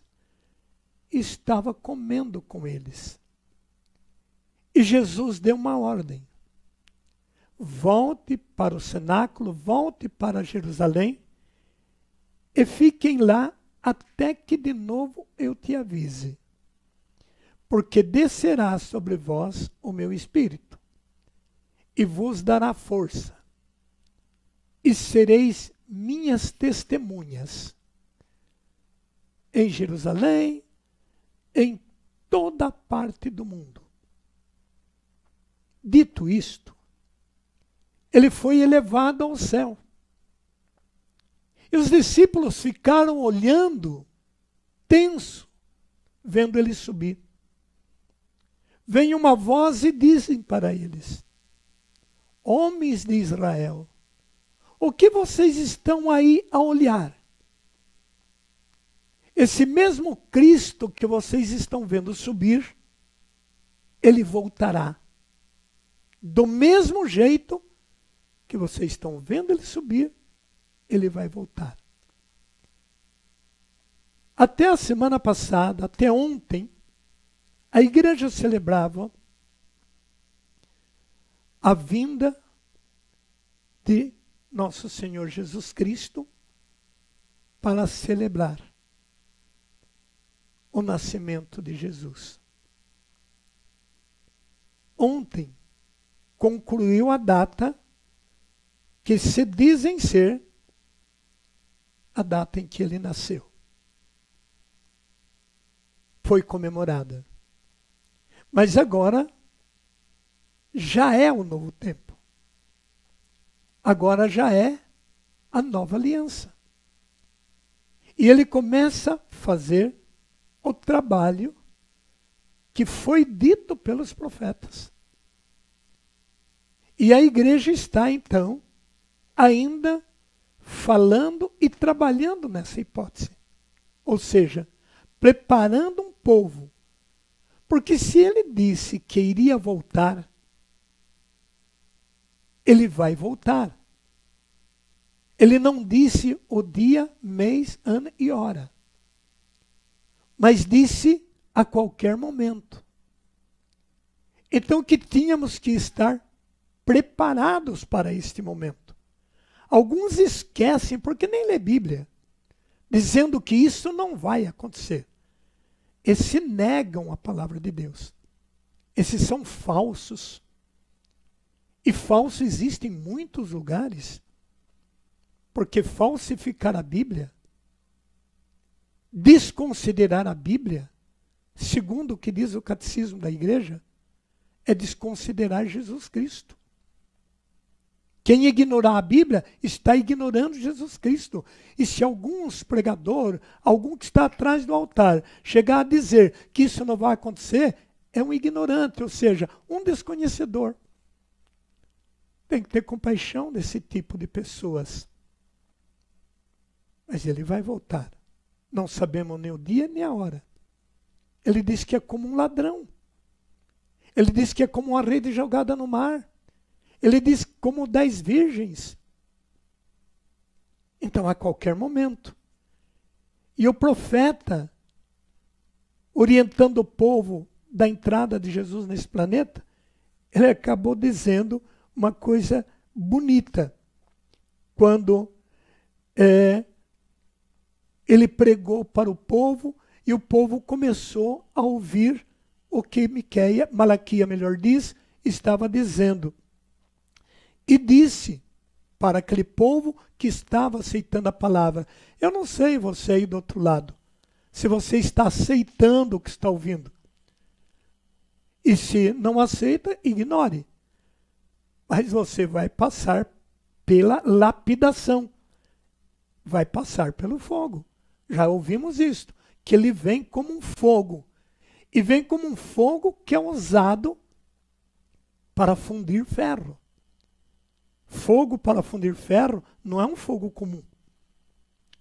e estava comendo com eles. E Jesus deu uma ordem: volte para o cenáculo, volte para Jerusalém, e fiquem lá até que de novo eu te avise. Porque descerá sobre vós o meu Espírito, e vos dará força, e sereis minhas testemunhas em Jerusalém, em toda parte do mundo. Dito isto, ele foi elevado ao céu. E os discípulos ficaram olhando, tenso, vendo ele subir. Vem uma voz e dizem para eles: homens de Israel, o que vocês estão aí a olhar? Esse mesmo Cristo que vocês estão vendo subir, ele voltará. Do mesmo jeito que vocês estão vendo ele subir, ele vai voltar. Até a semana passada, até ontem, a igreja celebrava a vinda de nosso Senhor Jesus Cristo para celebrar o nascimento de Jesus. Ontem concluiu a data que se dizem ser a data em que ele nasceu. Foi comemorada. Mas agora já é o novo tempo. Agora já é a nova aliança. E ele começa a fazer o trabalho que foi dito pelos profetas. E a igreja está, então, ainda falando e trabalhando nessa hipótese. Ou seja, preparando um povo. Porque se ele disse que iria voltar, ele vai voltar. Ele não disse o dia, mês, ano e hora. Mas disse a qualquer momento. Então que tínhamos que estar preparados para este momento. Alguns esquecem, porque nem lê Bíblia, dizendo que isso não vai acontecer. Esses negam a palavra de Deus. Esses são falsos. E falso existe em muitos lugares. Porque falsificar a Bíblia, desconsiderar a Bíblia, segundo o que diz o catecismo da igreja, é desconsiderar Jesus Cristo. Quem ignorar a Bíblia está ignorando Jesus Cristo. E se alguns pregador, algum que está atrás do altar, chegar a dizer que isso não vai acontecer, é um ignorante, ou seja, um desconhecedor. Tem que ter compaixão desse tipo de pessoas. Mas ele vai voltar. Não sabemos nem o dia nem a hora. Ele diz que é como um ladrão. Ele diz que é como uma rede jogada no mar. Ele diz como 10 virgens. Então, a qualquer momento. E o profeta, orientando o povo da entrada de Jesus nesse planeta, ele acabou dizendo uma coisa bonita. Quando ele pregou para o povo, e o povo começou a ouvir o que Malaquias, melhor diz, estava dizendo. E disse para aquele povo que estava aceitando a palavra: eu não sei você aí do outro lado, se você está aceitando o que está ouvindo. E se não aceita, ignore. Mas você vai passar pela lapidação. Vai passar pelo fogo. Já ouvimos isto, que ele vem como um fogo. E vem como um fogo que é usado para fundir ferro. Fogo para fundir ferro não é um fogo comum.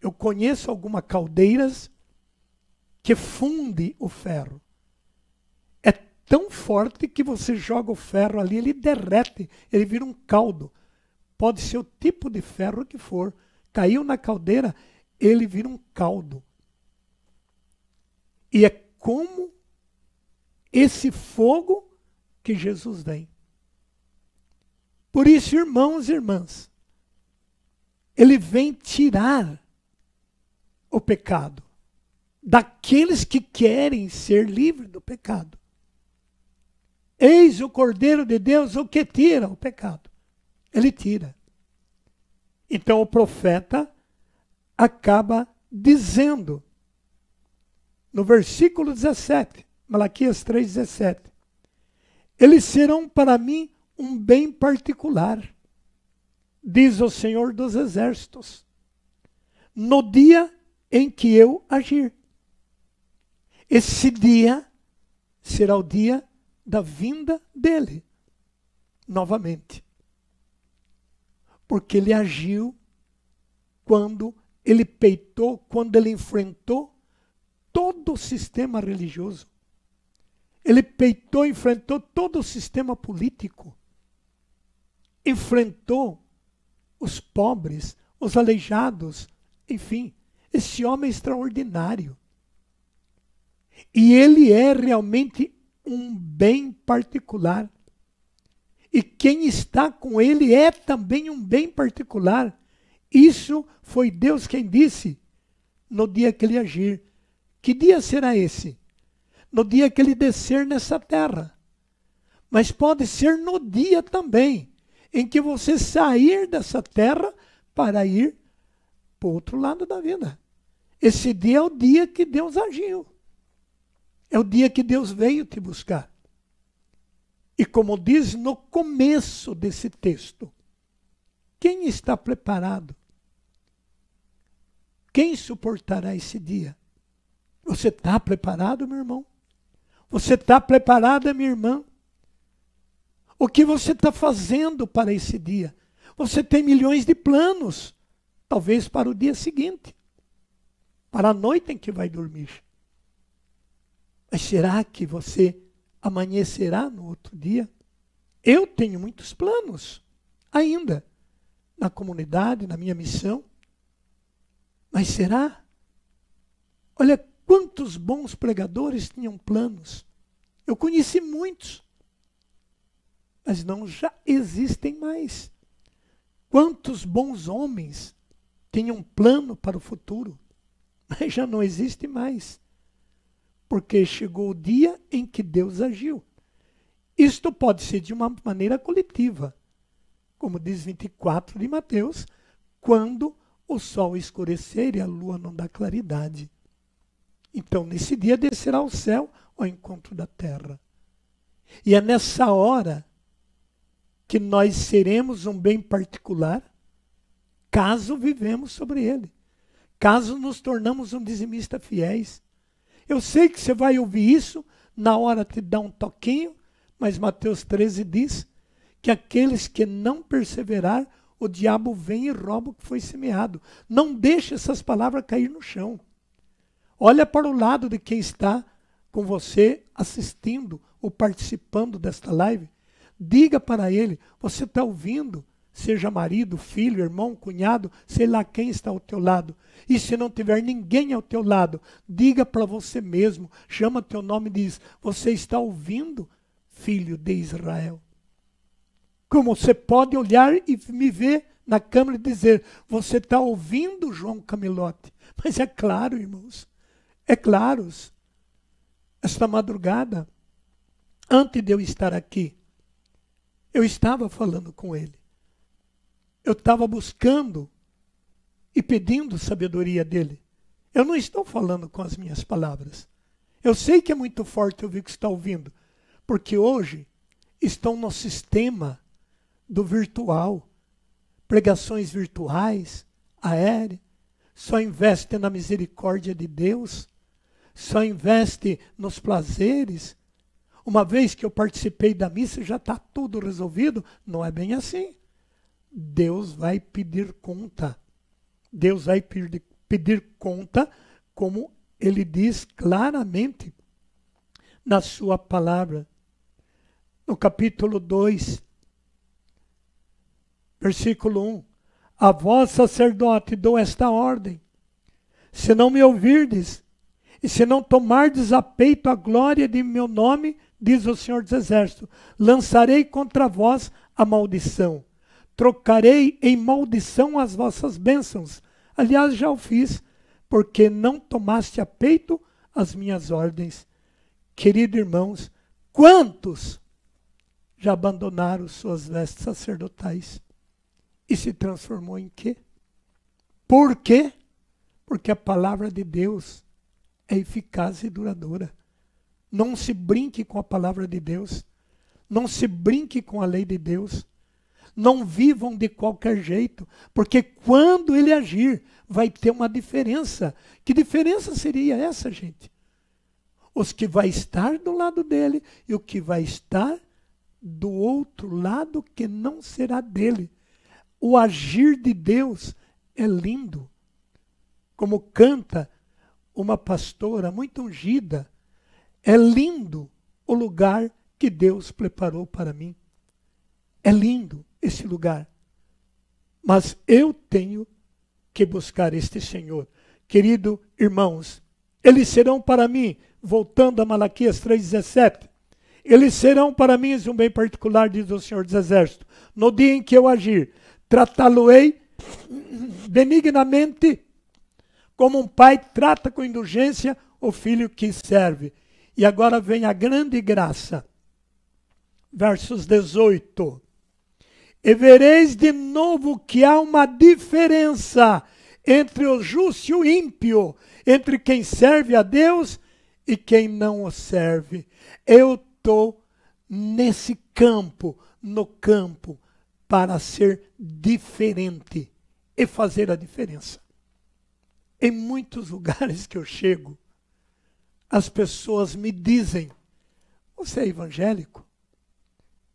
Eu conheço algumas caldeiras que funde o ferro. É tão forte que você joga o ferro ali, ele derrete, ele vira um caldo. Pode ser o tipo de ferro que for. Caiu na caldeira, ele vira um caldo. E é como esse fogo que Jesus vem. Por isso, irmãos e irmãs, ele vem tirar o pecado daqueles que querem ser livres do pecado. Eis o Cordeiro de Deus, o que tira o pecado. Ele tira. Então o profeta acaba dizendo, no versículo 17, Malaquias 3,17, eles serão para mim um bem particular, diz o Senhor dos Exércitos, no dia em que eu agir. Esse dia será o dia da vinda dele, novamente. Porque ele agiu quando ele peitou, quando ele enfrentou todo o sistema religioso. Ele peitou, enfrentou todo o sistema político. Enfrentou os pobres, os aleijados, enfim, esse homem extraordinário. E ele é realmente um bem particular. E quem está com ele é também um bem particular. Isso foi Deus quem disse no dia que ele agir. Que dia será esse? No dia que ele descer nessa terra. Mas pode ser no dia também em que você sair dessa terra para ir para o outro lado da vida. Esse dia é o dia que Deus agiu. É o dia que Deus veio te buscar. E como diz no começo desse texto, quem está preparado? Quem suportará esse dia? Você está preparado, meu irmão? Você está preparada, minha irmã? O que você está fazendo para esse dia? Você tem milhões de planos, talvez para o dia seguinte, para a noite em que vai dormir. Mas será que você amanhecerá no outro dia? Eu tenho muitos planos ainda, na comunidade, na minha missão. Mas será? Olha quantos bons pregadores tinham planos. Eu conheci muitos. mas não já existem mais. Quantos bons homens tinham um plano para o futuro, mas já não existe mais. Porque chegou o dia em que Deus agiu. Isto pode ser de uma maneira coletiva, como diz 24 de Mateus, quando o sol escurecer e a lua não dá claridade. Então, nesse dia descerá o céu ao encontro da terra. E é nessa hora que nós seremos um bem particular, caso vivemos sobre ele, caso nos tornamos um dizimista fiéis. Eu sei que você vai ouvir isso, na hora te dá um toquinho, mas Mateus 13 diz que aqueles que não perseverar, o diabo vem e rouba o que foi semeado. Não deixe essas palavras cair no chão. Olha para o lado de quem está com você assistindo ou participando desta live. Diga para ele, você está ouvindo? Seja marido, filho, irmão, cunhado, sei lá quem está ao teu lado. E se não tiver ninguém ao teu lado, diga para você mesmo, chama teu nome e diz, você está ouvindo, filho de Israel? Como você pode olhar e me ver na câmera e dizer, você está ouvindo, João Camilote? Mas é claro, irmãos, é claro. Esta madrugada, antes de eu estar aqui, eu estava falando com ele. Eu estava buscando e pedindo sabedoria dele. Eu não estou falando com as minhas palavras. Eu sei que é muito forte ouvir o que você está ouvindo, porque hoje estão no sistema do virtual, pregações virtuais, aéreas, só investe na misericórdia de Deus, só investe nos prazeres. Uma vez que eu participei da missa, já está tudo resolvido. Não é bem assim. Deus vai pedir conta. Deus vai pedir conta, como ele diz claramente na sua palavra. No capítulo 2, versículo 1. A vós, sacerdote, dou esta ordem. Se não me ouvirdes, e se não tomardes a peito a glória de meu nome, diz o Senhor dos Exércitos, lançarei contra vós a maldição. Trocarei em maldição as vossas bênçãos. Aliás, já o fiz, porque não tomaste a peito as minhas ordens. Queridos irmãos, quantos já abandonaram suas vestes sacerdotais? E se transformou em quê? Por quê? Porque a palavra de Deus é eficaz e duradoura. Não se brinque com a palavra de Deus. Não se brinque com a lei de Deus. Não vivam de qualquer jeito, porque quando ele agir, vai ter uma diferença. Que diferença seria essa, gente? Os que vai estar do lado dele e o que vai estar do outro lado que não será dele. O agir de Deus é lindo. Como canta uma pastora muito ungida, é lindo o lugar que Deus preparou para mim. É lindo esse lugar. Mas eu tenho que buscar este Senhor. Querido irmãos, eles serão para mim, voltando a Malaquias 3,17, eles serão para mim um bem particular, diz o Senhor dos Exércitos. No dia em que eu agir, tratá-lo-ei benignamente, como um pai trata com indulgência o filho que serve. E agora vem a grande graça. Versos 18. E vereis de novo que há uma diferença entre o justo e o ímpio, entre quem serve a Deus e quem não o serve. Eu estou nesse campo, no campo, para ser diferente e fazer a diferença. Em muitos lugares que eu chego, as pessoas me dizem, você é evangélico?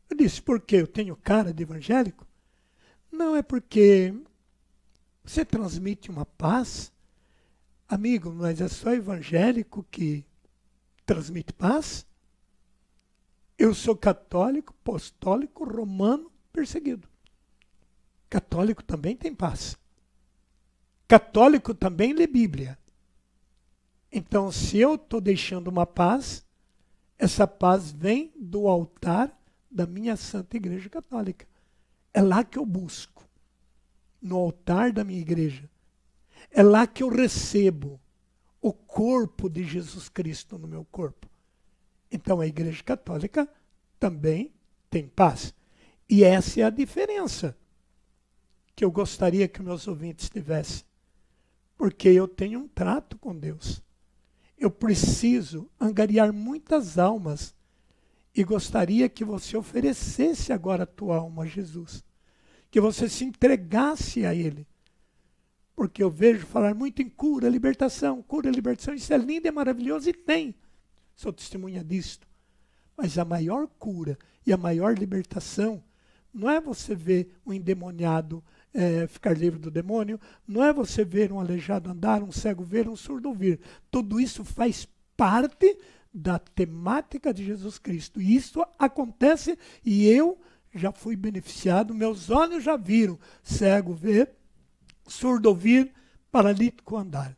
Eu disse, por quê? Eu tenho cara de evangélico? Não, é porque você transmite uma paz. Amigo, mas é só evangélico que transmite paz? Eu sou católico, apostólico, romano, perseguido. Católico também tem paz. Católico também lê Bíblia. Então, se eu estou deixando uma paz, essa paz vem do altar da minha Santa Igreja Católica. É lá que eu busco, no altar da minha igreja. É lá que eu recebo o corpo de Jesus Cristo no meu corpo. Então a Igreja Católica também tem paz. E essa é a diferença que eu gostaria que meus ouvintes tivessem. Porque eu tenho um trato com Deus. Eu preciso angariar muitas almas e gostaria que você oferecesse agora a tua alma a Jesus. Que você se entregasse a Ele. Porque eu vejo falar muito em cura, libertação. Isso é lindo e maravilhoso e tem. Sou testemunha disto. Mas a maior cura e a maior libertação não é você ver um endemoniado ficar livre do demônio, não é você ver um aleijado andar, um cego ver, um surdo ouvir. Tudo isso faz parte da temática de Jesus Cristo. E isso acontece e eu já fui beneficiado, meus olhos já viram cego ver, surdo ouvir, paralítico andar.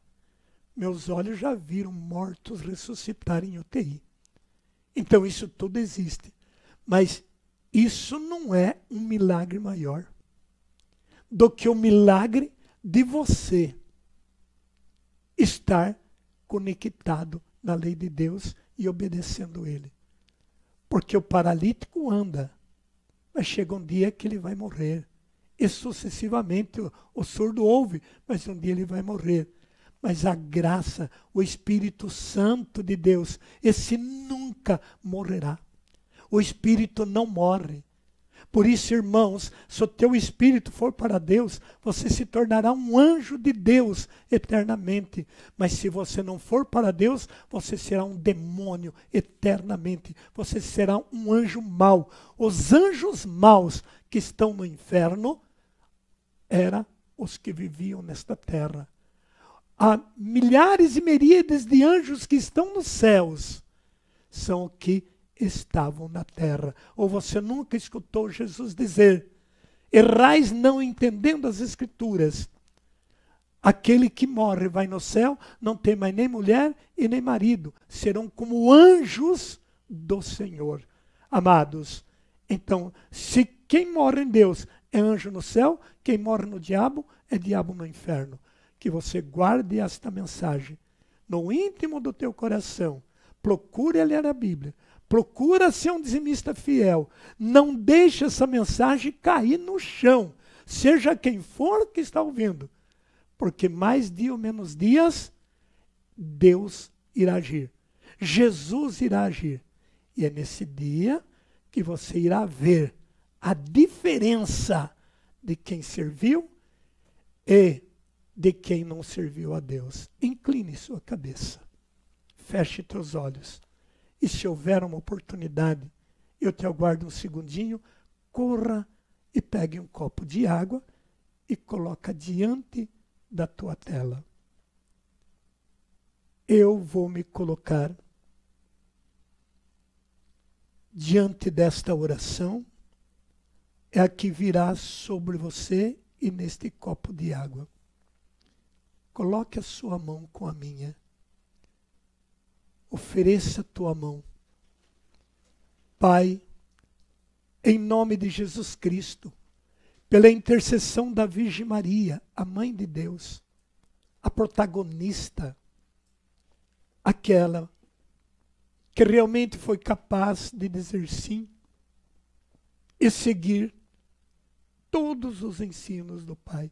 Meus olhos já viram mortos ressuscitarem em UTI. Então isso tudo existe. Mas isso não é um milagre maior do que o milagre de você estar conectado na lei de Deus e obedecendo Ele. Porque o paralítico anda, mas chega um dia que ele vai morrer. E sucessivamente o surdo ouve, mas um dia ele vai morrer. Mas a graça, o Espírito Santo de Deus, esse nunca morrerá. O Espírito não morre. Por isso, irmãos, se o teu espírito for para Deus, você se tornará um anjo de Deus eternamente. Mas se você não for para Deus, você será um demônio eternamente. Você será um anjo mau. Os anjos maus que estão no inferno eram os que viviam nesta terra. Há milhares e miríades de anjos que estão nos céus. São os que estavam na terra. Ou você nunca escutou Jesus dizer: errais não entendendo as Escrituras. Aquele que morre vai no céu, não tem mais nem mulher e nem marido. Serão como anjos do Senhor. Amados, então, se quem morre em Deus é anjo no céu, quem morre no diabo é diabo no inferno. Que você guarde esta mensagem no íntimo do teu coração. Procure ler a Bíblia. Procura ser um dizimista fiel. Não deixe essa mensagem cair no chão. Seja quem for que está ouvindo. Porque mais dia ou menos dias, Deus irá agir. Jesus irá agir. E é nesse dia que você irá ver a diferença de quem serviu e de quem não serviu a Deus. Incline sua cabeça. Feche teus olhos. E se houver uma oportunidade, eu te aguardo um segundinho, corra e pegue um copo de água e coloca diante da tua tela. Eu vou me colocar diante desta oração, é a que virá sobre você e neste copo de água. Coloque a sua mão com a minha. Ofereça a tua mão. Pai, em nome de Jesus Cristo, pela intercessão da Virgem Maria, a Mãe de Deus, a protagonista, aquela que realmente foi capaz de dizer sim e seguir todos os ensinos do Pai.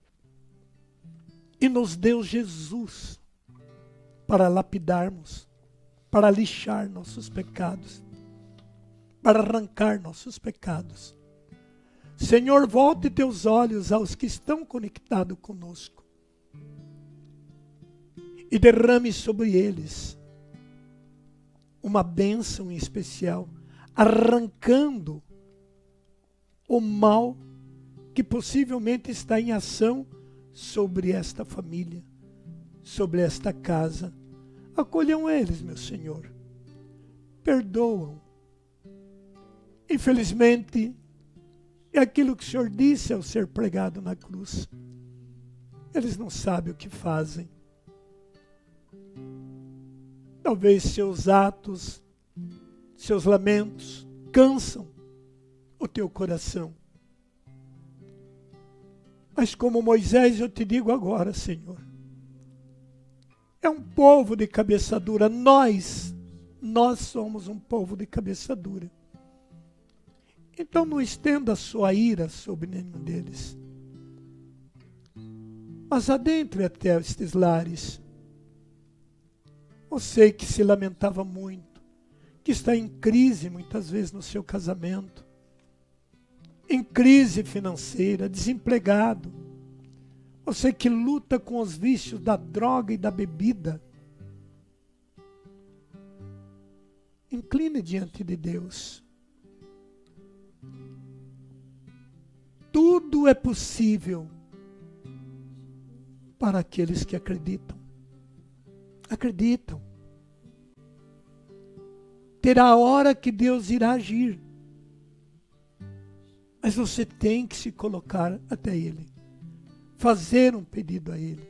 E nos deu Jesus para lapidarmos, para lixar nossos pecados, para arrancar nossos pecados. Senhor, volte teus olhos aos que estão conectados conosco e derrame sobre eles uma bênção em especial, arrancando o mal que possivelmente está em ação sobre esta família, sobre esta casa. Acolham eles, meu Senhor. Perdoam. Infelizmente, é aquilo que o Senhor disse ao ser pregado na cruz. Eles não sabem o que fazem. Talvez seus atos, seus lamentos cansam o teu coração. Mas como Moisés, eu te digo agora, Senhor, é um povo de cabeça dura. Nós somos um povo de cabeça dura. Então não estenda a sua ira sobre nenhum deles. Mas adentre até estes lares. Você que se lamentava muito, que está em crise muitas vezes no seu casamento, em crise financeira, desempregado. Você que luta com os vícios da droga e da bebida. Incline diante de Deus. Tudo é possível para aqueles que acreditam. Acreditam. Terá a hora que Deus irá agir. Mas você tem que se colocar até Ele. Fazer um pedido a Ele.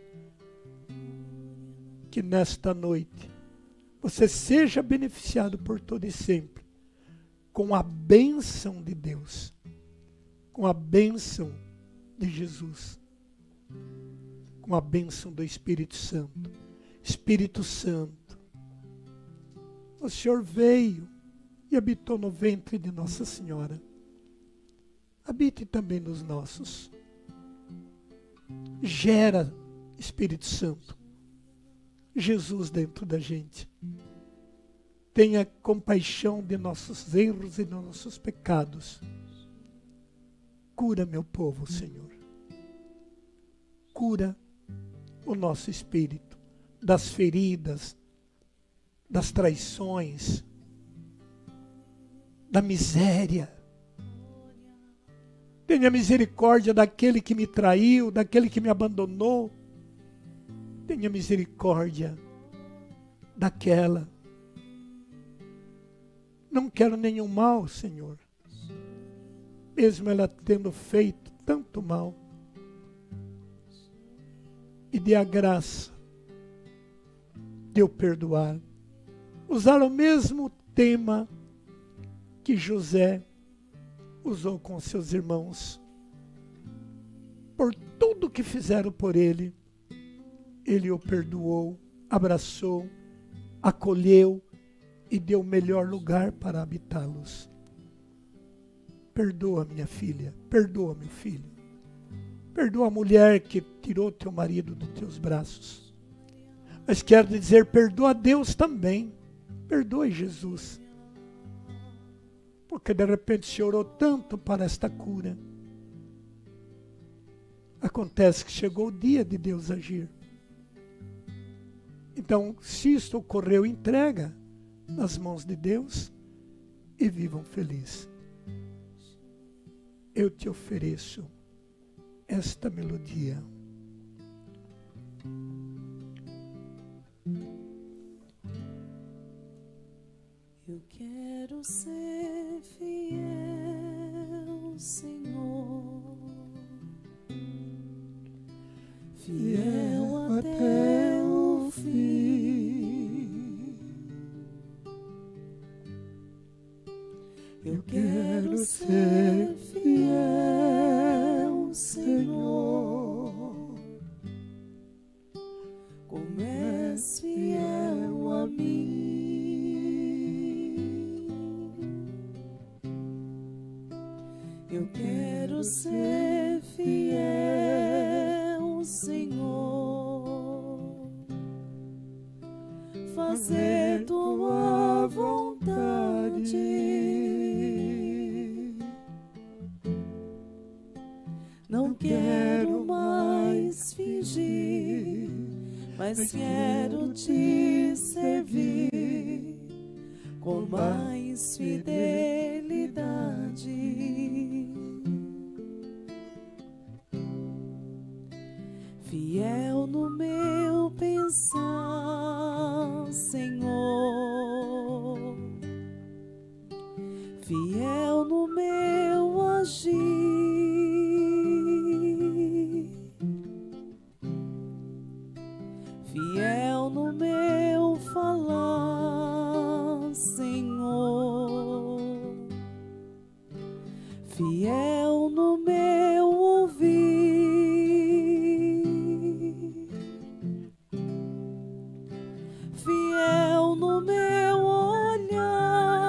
Que nesta noite você seja beneficiado por todo e sempre com a bênção de Deus, com a bênção de Jesus, com a bênção do Espírito Santo. Espírito Santo, o Senhor veio e habitou no ventre de Nossa Senhora. Habite também nos nossos. Gera, Espírito Santo, Jesus dentro da gente. Tenha compaixão de nossos erros e de nossos pecados. Cura meu povo, Senhor. Cura o nosso espírito das feridas, das traições, da miséria. Tenha misericórdia daquele que me traiu, daquele que me abandonou. Tenha misericórdia daquela. Não quero nenhum mal, Senhor. Mesmo ela tendo feito tanto mal. E dê a graça de eu perdoar. Usar o mesmo tema que José usou com seus irmãos. Por tudo que fizeram por ele, ele o perdoou, abraçou, acolheu e deu o melhor lugar para habitá-los. Perdoa, minha filha, perdoa, meu filho. Perdoa a mulher que tirou teu marido dos teus braços. Mas quero dizer, perdoa a Deus também. Perdoe Jesus. Porque de repente se orou tanto para esta cura. Acontece que chegou o dia de Deus agir. Então, se isto ocorreu, entrega nas mãos de Deus e vivam felizes. Eu te ofereço esta melodia. Eu quero ser fiel, Senhor, fiel até o fim. Eu quero ser fiel, Senhor, como és fiel a mim. Eu quero ser fiel, Senhor, fazer tua vontade. Não quero mais fingir, mas quero te servir com mais fidelidade. Fiel no meu pensar, Senhor, fiel no meu agir, fiel no meu falar, Senhor, fiel no meu ouvir, fiel no meu olhar,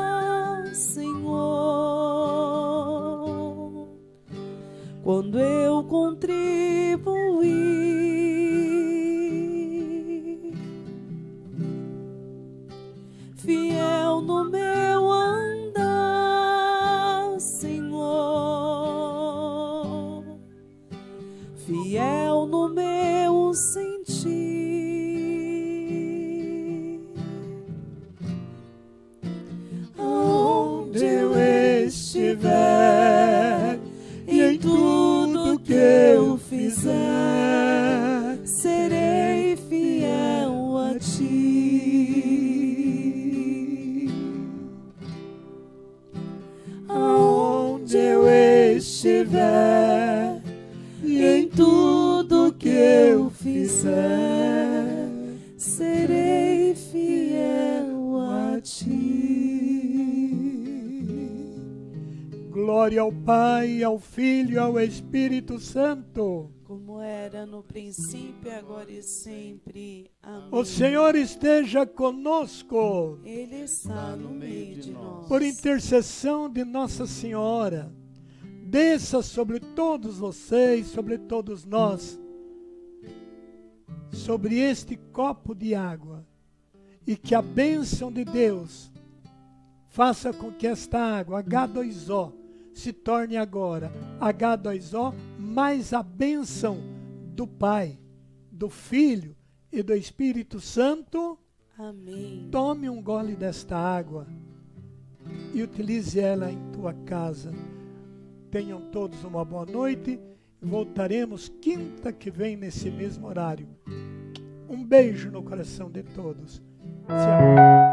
Senhor, quando eu contribuir, fiel no meu andar, Senhor, fiel no meu sentir, aonde eu estiver e em tudo que eu fizer, serei fiel a ti. Aonde eu estiver e em tudo que eu fizer, serei fiel a ti. Glória ao Pai, ao Filho e ao Espírito Santo. Como era no princípio, agora e sempre. Amém. O Senhor esteja conosco. Ele está no meio de nós. Por intercessão de Nossa Senhora, desça sobre todos vocês, sobre todos nós, sobre este copo de água, e que a bênção de Deus faça com que esta água, H2O, se torne agora H2O mais a bênção do Pai, do Filho e do Espírito Santo. Amém. Tome um gole desta água e utilize ela em tua casa. Tenham todos uma boa noite. Voltaremos quinta que vem nesse mesmo horário. Um beijo no coração de todos. Tchau.